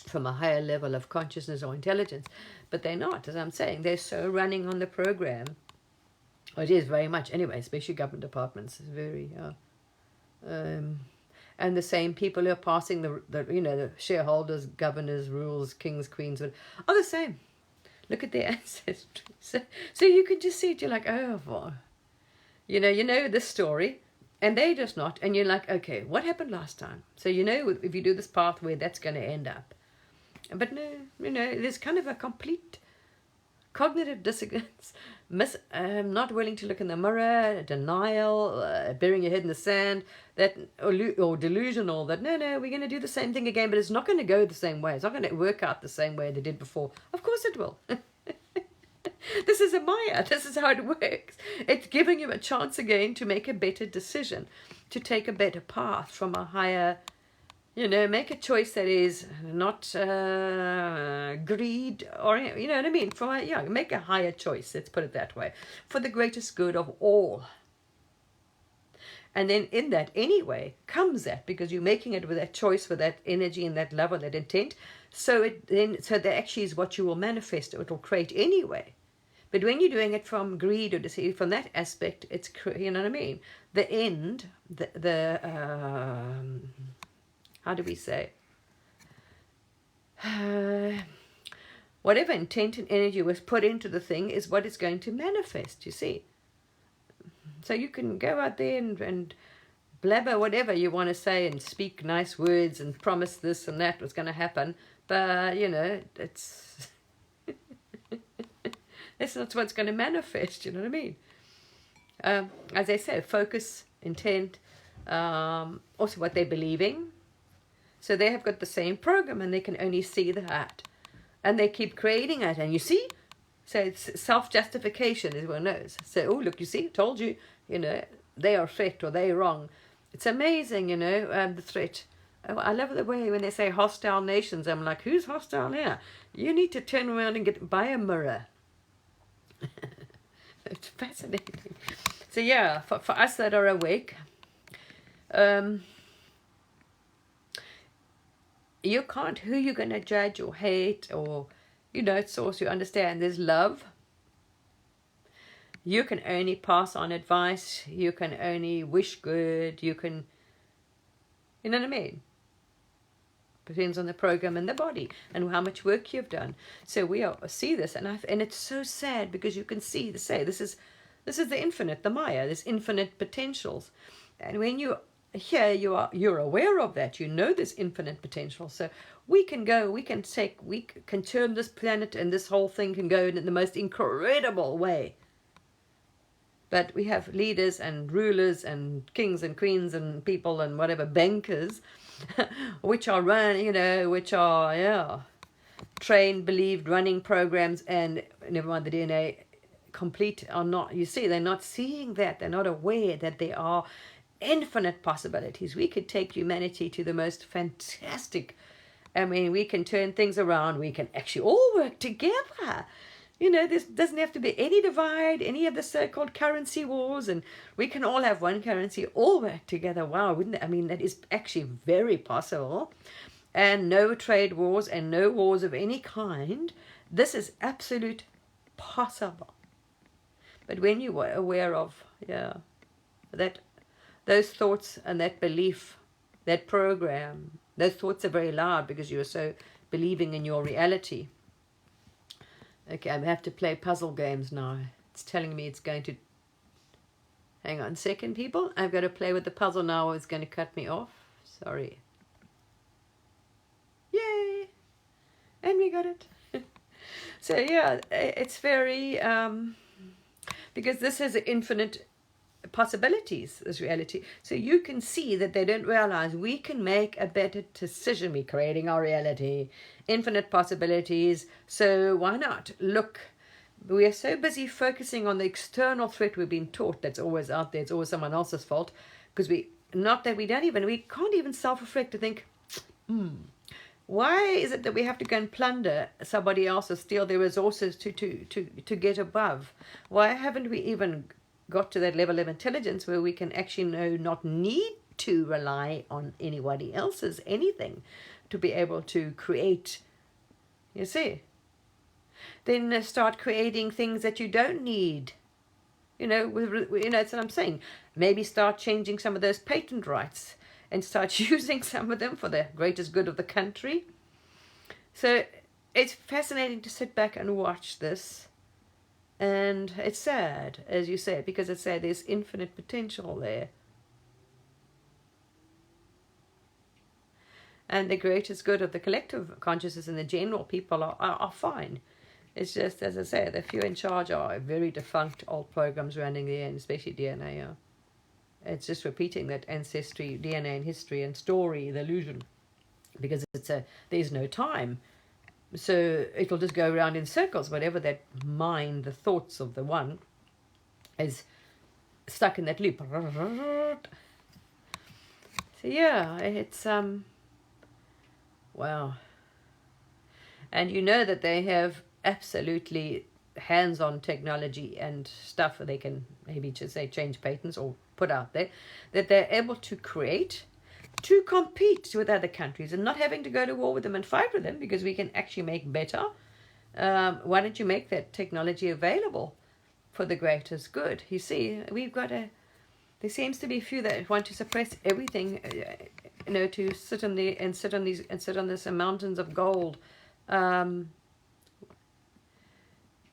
from a higher level of consciousness or intelligence. But they're not, as I'm saying, they're so running on the program. Or it is very much anyway, especially government departments. It's very and the same people who are passing the shareholders, governors, rules, kings, queens are the same. Look at their ancestry. So you can just see it. You're like, oh boy, you know this story, and they just not. And you're like, okay, what happened last time? So if you do this pathway, that's going to end up. But no, there's kind of a complete cognitive dissonance, not willing to look in the mirror, denial, burying your head in the sand, that or delusional that no, we're going to do the same thing again, but it's not going to go the same way. It's not going to work out the same way they did before. Of course it will. This is a Maya. This is how it works. It's giving you a chance again to make a better decision, to take a better path from a higher. Make a choice that is not greed or, you know what I mean? Make a higher choice, let's put it that way, for the greatest good of all. And then in that anyway comes that, because you're making it with that choice, with that energy and that love and that intent. So that actually is what you will manifest, it will create anyway. But when you're doing it from greed or deceit, from that aspect, it's, you know what I mean? The end, how do we say? Whatever intent and energy was put into the thing is what it's going to manifest, you see. So you can go out there and blabber whatever you want to say and speak nice words and promise this and that was going to happen. But, it's that's not what's going to manifest, you know what I mean? As I say, focus, intent, also what they're believing. So they have got the same program and they can only see that. And they keep creating it. And you see? So it's self-justification, as one knows. So, oh, look, you see, told you, they are threat or they're wrong. It's amazing, the threat. Oh, I love the way when they say hostile nations. I'm like, who's hostile here? You need to turn around and buy a mirror. It's fascinating. So, yeah, for us that are awake, you can't, who you're going to judge or hate or, it's also, you understand, there's love. You can only pass on advice. You can only wish good. You can, you know what I mean? Depends on the program and the body and how much work you've done. So we see this, and it's so sad because you can see this is the infinite, the Maya. There's infinite potentials, and when you here you're aware of that. There's infinite potential. So we can turn this planet and this whole thing can go in the most incredible way. But we have leaders and rulers and kings and queens and people and whatever, bankers, which are trained, believed, running programs, and never mind the DNA complete are not, they're not seeing that. They're not aware that there are infinite possibilities. We could take humanity to the most fantastic, we can turn things around. We can actually all work together. This doesn't have to be any divide, any of the so-called currency wars, and we can all have one currency, all work together. Wow, wouldn't it? That is actually very possible. And no trade wars and no wars of any kind. This is absolute possible. But when you are aware of, that those thoughts and that belief, that program, those thoughts are very loud because you are so believing in your reality. Okay, I have to play puzzle games now. It's telling me it's going to... Hang on a second, people. I've got to play with the puzzle now or it's going to cut me off. Sorry. Yay! And we got it. So yeah, it's very because this has infinite possibilities, this reality. So you can see that they don't realize we can make a better decision. We're creating our reality, infinite possibilities. So why not look? We are so busy focusing on the external threat we've been taught that's always out there. It's always someone else's fault, because we can't even self-reflect to think, why is it that we have to go and plunder somebody else or steal their resources to get above? Why haven't we even got to that level of intelligence where we can actually not need to rely on anybody else's anything to be able to create, you see? Then start creating things that you don't need. That's what I'm saying. Maybe start changing some of those patent rights and start using some of them for the greatest good of the country. So it's fascinating to sit back and watch this. And it's sad, as you said, because it's sad. There's infinite potential there. And the greatest good of the collective consciousness and the general people are fine. It's just, as I say, the few in charge are very defunct old programs running there, and especially DNA. It's just repeating that ancestry, DNA and history and story, the illusion, because there's no time. So it will just go around in circles. Whatever that mind, the thoughts of the one, is stuck in that loop. So yeah, it's wow. And you know that they have absolutely hands-on technology and stuff they can maybe just say change patents or put out there, that they're able to create to compete with other countries and not having to go to war with them and fight with them, because we can actually make better. Why don't you make that technology available for the greatest good? You see, there seems to be a few that want to suppress everything, to sit on this mountains of gold.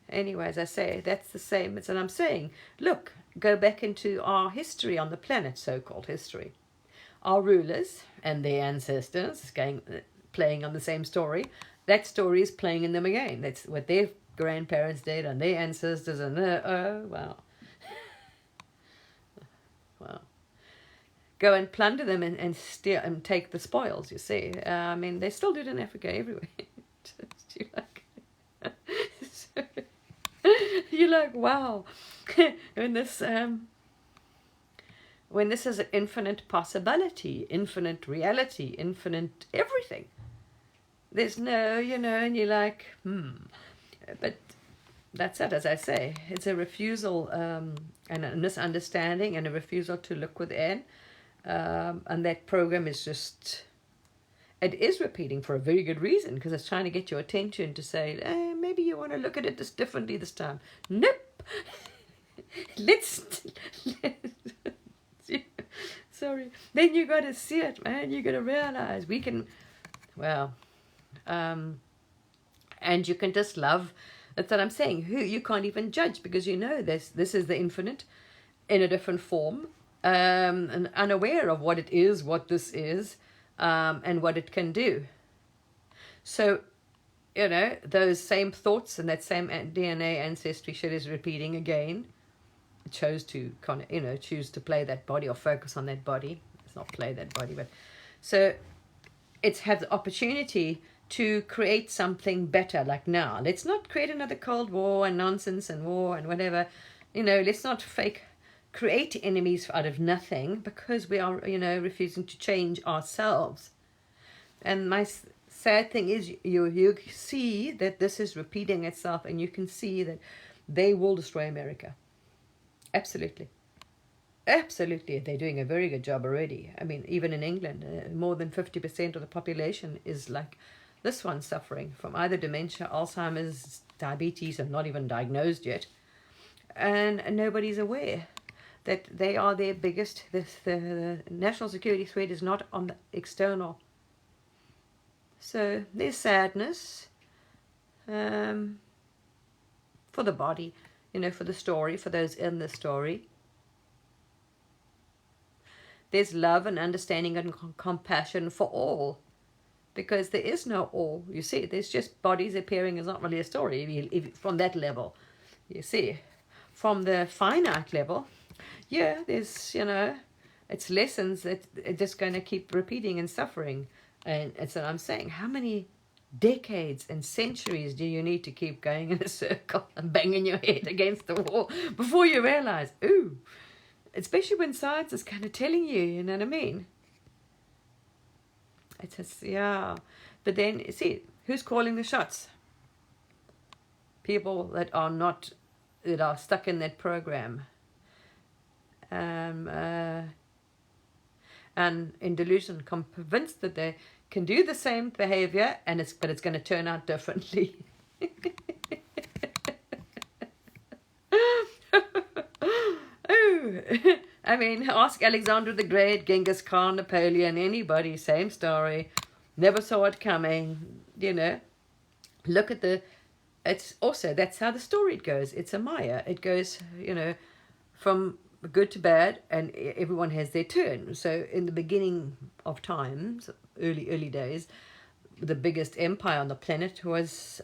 Anyway, as I say, that's the same as, and I'm saying, look, go back into our history on the planet, so-called history. Our rulers and their ancestors playing on the same story. That story is playing in them again. That's what their grandparents did and their ancestors, and wow. Wow. Go and plunder them and steal and take the spoils, you see. I mean, they still do it in Africa everywhere. You're like, wow. when this is an infinite possibility, infinite reality, infinite everything. There's no, and you're like, But that's it, as I say. It's a refusal and a misunderstanding and a refusal to look within. And that program is just, it is repeating for a very good reason, because it's trying to get your attention to say, maybe you want to look at it this differently this time. Nope. Sorry. Then you got to see it, man. You got to realize we can, and you can just love. That's what I'm saying. You can't even judge, because this is the infinite in a different form, and unaware of what it is, what this is, and what it can do. So, those same thoughts and that same DNA ancestry shit is repeating again. It chose to choose to play that body or focus on that body. It's not play that body, but so it's had the opportunity to create something better. Like now, let's not create another Cold War and nonsense and war and whatever. Let's not create enemies out of nothing, because we are, refusing to change ourselves. And my sad thing is, you see that this is repeating itself, and you can see that they will destroy America. Absolutely. Absolutely. They're doing a very good job already. I mean, even in England, more than 50% of the population is like this one, suffering from either dementia, Alzheimer's, diabetes, and not even diagnosed yet. And nobody's aware that they are their biggest, the national security threat is not on the external. So there's sadness for the body, for the story, for those in the story. There's love and understanding and compassion for all. because there is no all. You see, there's just bodies appearing is not really a story from that level. You see, from the finite level, yeah, there's, it's lessons that are just going to keep repeating and suffering. And so I'm saying, how many decades and centuries do you need to keep going in a circle and banging your head against the wall before you realize, ooh, especially when science is kind of telling you, you know what I mean? It's just, yeah. But then, see, who's calling the shots? People that are stuck in that program. And in delusion, convinced that they can do the same behavior, but it's going to turn out differently. Oh, I mean, ask Alexander the Great, Genghis Khan, Napoleon, anybody, same story. Never saw it coming, Look at it's also, that's how the story goes. It's a Maya. It goes, from good to bad, and everyone has their turn. So in the beginning of times, early days, the biggest empire on the planet was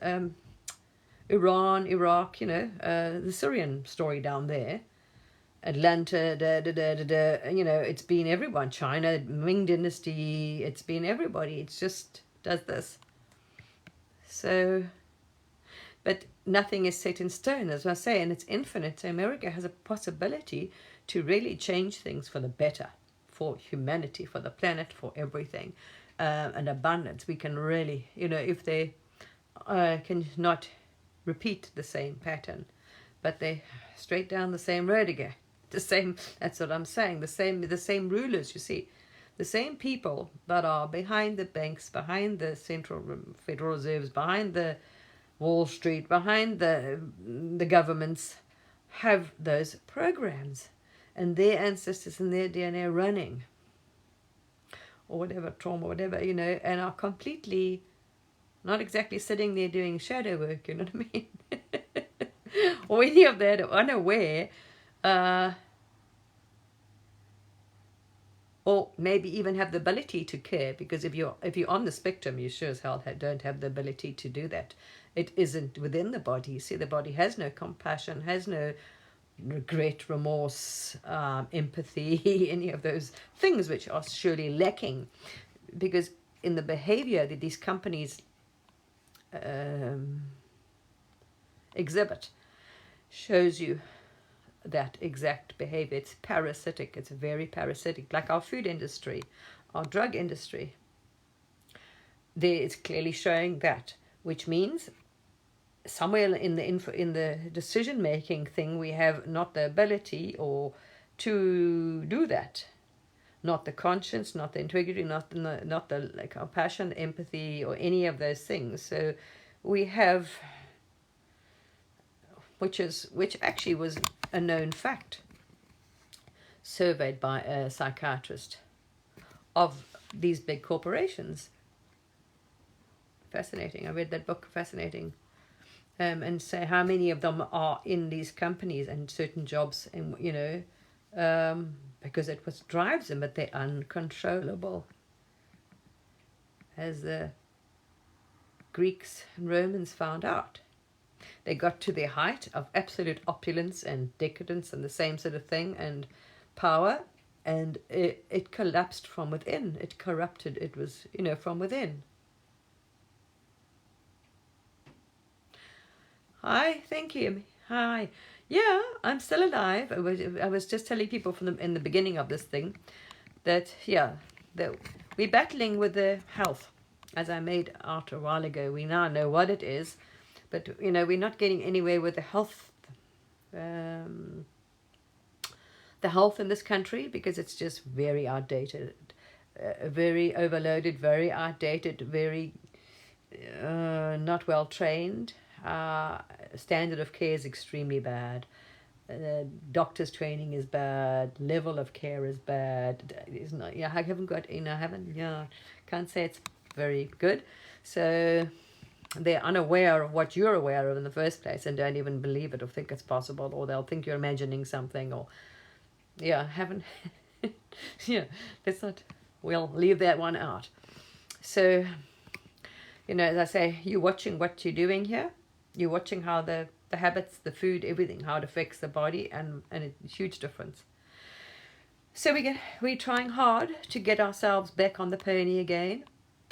Iran, Iraq, the Syrian story down there. Atlanta, it's been everyone. China, Ming Dynasty, it's been everybody. It's just does this. So, but nothing is set in stone, as I say, and it's infinite. So America has a possibility to really change things for the better, for humanity, for the planet, for everything, and abundance. We can really, if they can not repeat the same pattern, but they straight down the same road again. The same, that's what I'm saying, the same rulers, you see. The same people that are behind the banks, behind the Federal Reserves, behind the Wall Street, behind the governments, have those programs. And their ancestors and their DNA running. Or whatever, trauma, whatever, and are completely not exactly sitting there doing shadow work, you know what I mean? Or any of that, unaware, or maybe even have the ability to care, because if you're on the spectrum, you sure as hell don't have the ability to do that. It isn't within the body. You see, the body has no compassion, has no regret, remorse, empathy, any of those things which are surely lacking, because in the behavior that these companies exhibit shows you that exact behavior. It's parasitic. It's very parasitic, like our food industry, our drug industry. There, it's clearly showing that, which means somewhere in the decision making thing we have not the ability or to do that, not the conscience, not the integrity, not the like compassion, empathy, or any of those things. So we have, which actually was a known fact, surveyed by a psychiatrist, of these big corporations. Fascinating. I read that book. Fascinating. And say how many of them are in these companies and certain jobs, and because it was drives them, but they're uncontrollable, as the Greeks and Romans found out. They got to their height of absolute opulence and decadence and the same sort of thing and power, and it collapsed from within. It corrupted. It was from within. Hi, thank you. Hi. Yeah, I'm still alive. I was just telling people in the beginning of this thing that, that we're battling with the health. As I made out a while ago, we now know what it is, but, we're not getting anywhere with the health in this country, because it's just very outdated, very overloaded, very outdated, very not well trained. Standard of care is extremely bad. Doctor's training is bad. Level of care is bad. It's not. I haven't got. Can't say it's very good. So they're unaware of what you're aware of in the first place, and don't even believe it or think it's possible, or they'll think you're imagining something, or haven't. Let's not. We'll leave that one out. So You know, as I say, you're watching what you're doing here. You're watching how the habits, the food, everything, how it affects the body, and it's a huge difference. So we're trying hard to get ourselves back on the pony again,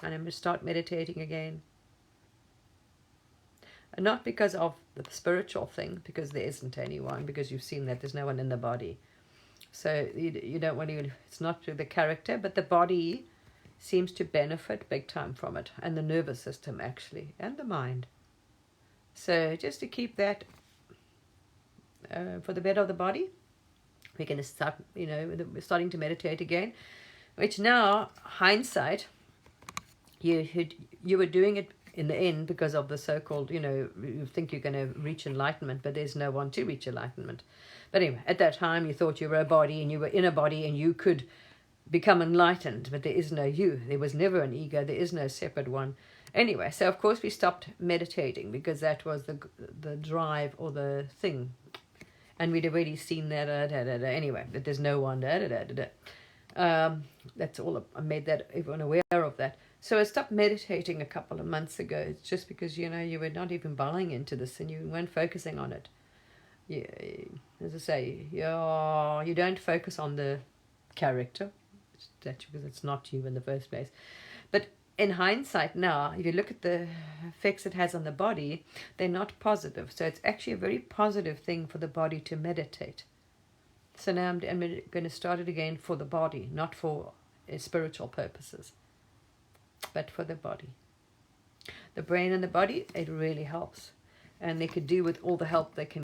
and I'm going to start meditating again. And not because of the spiritual thing, because there isn't anyone, because you've seen that there's no one in the body. So you don't want to, it's not the character, but the body seems to benefit big time from it, and the nervous system actually, and the mind. So just to keep that for the better of the body, we're going to start, we're starting to meditate again, which now, hindsight, you were doing it in the end because of the so-called, you think you're going to reach enlightenment, but there's no one to reach enlightenment. But anyway, at that time, you thought you were a body, and you were in a body, and you could become enlightened, but there is no you. There was never an ego. There is no separate one. Anyway, so of course we stopped meditating because that was the drive or the thing. And we'd already seen that, anyway, that there's no one, that's all, I made that everyone aware of that. So I stopped meditating a couple of months ago. It's just because, you were not even buying into this and you weren't focusing on it. As I say, you don't focus on the character. That's because it's not you in the first place. But in hindsight now, if you look at the effects it has on the body, they're not positive. So it's actually a very positive thing for the body to meditate. So now I'm going to start it again for the body, not for spiritual purposes, but for the body. The brain and the body, it really helps. And they could do with all the help they can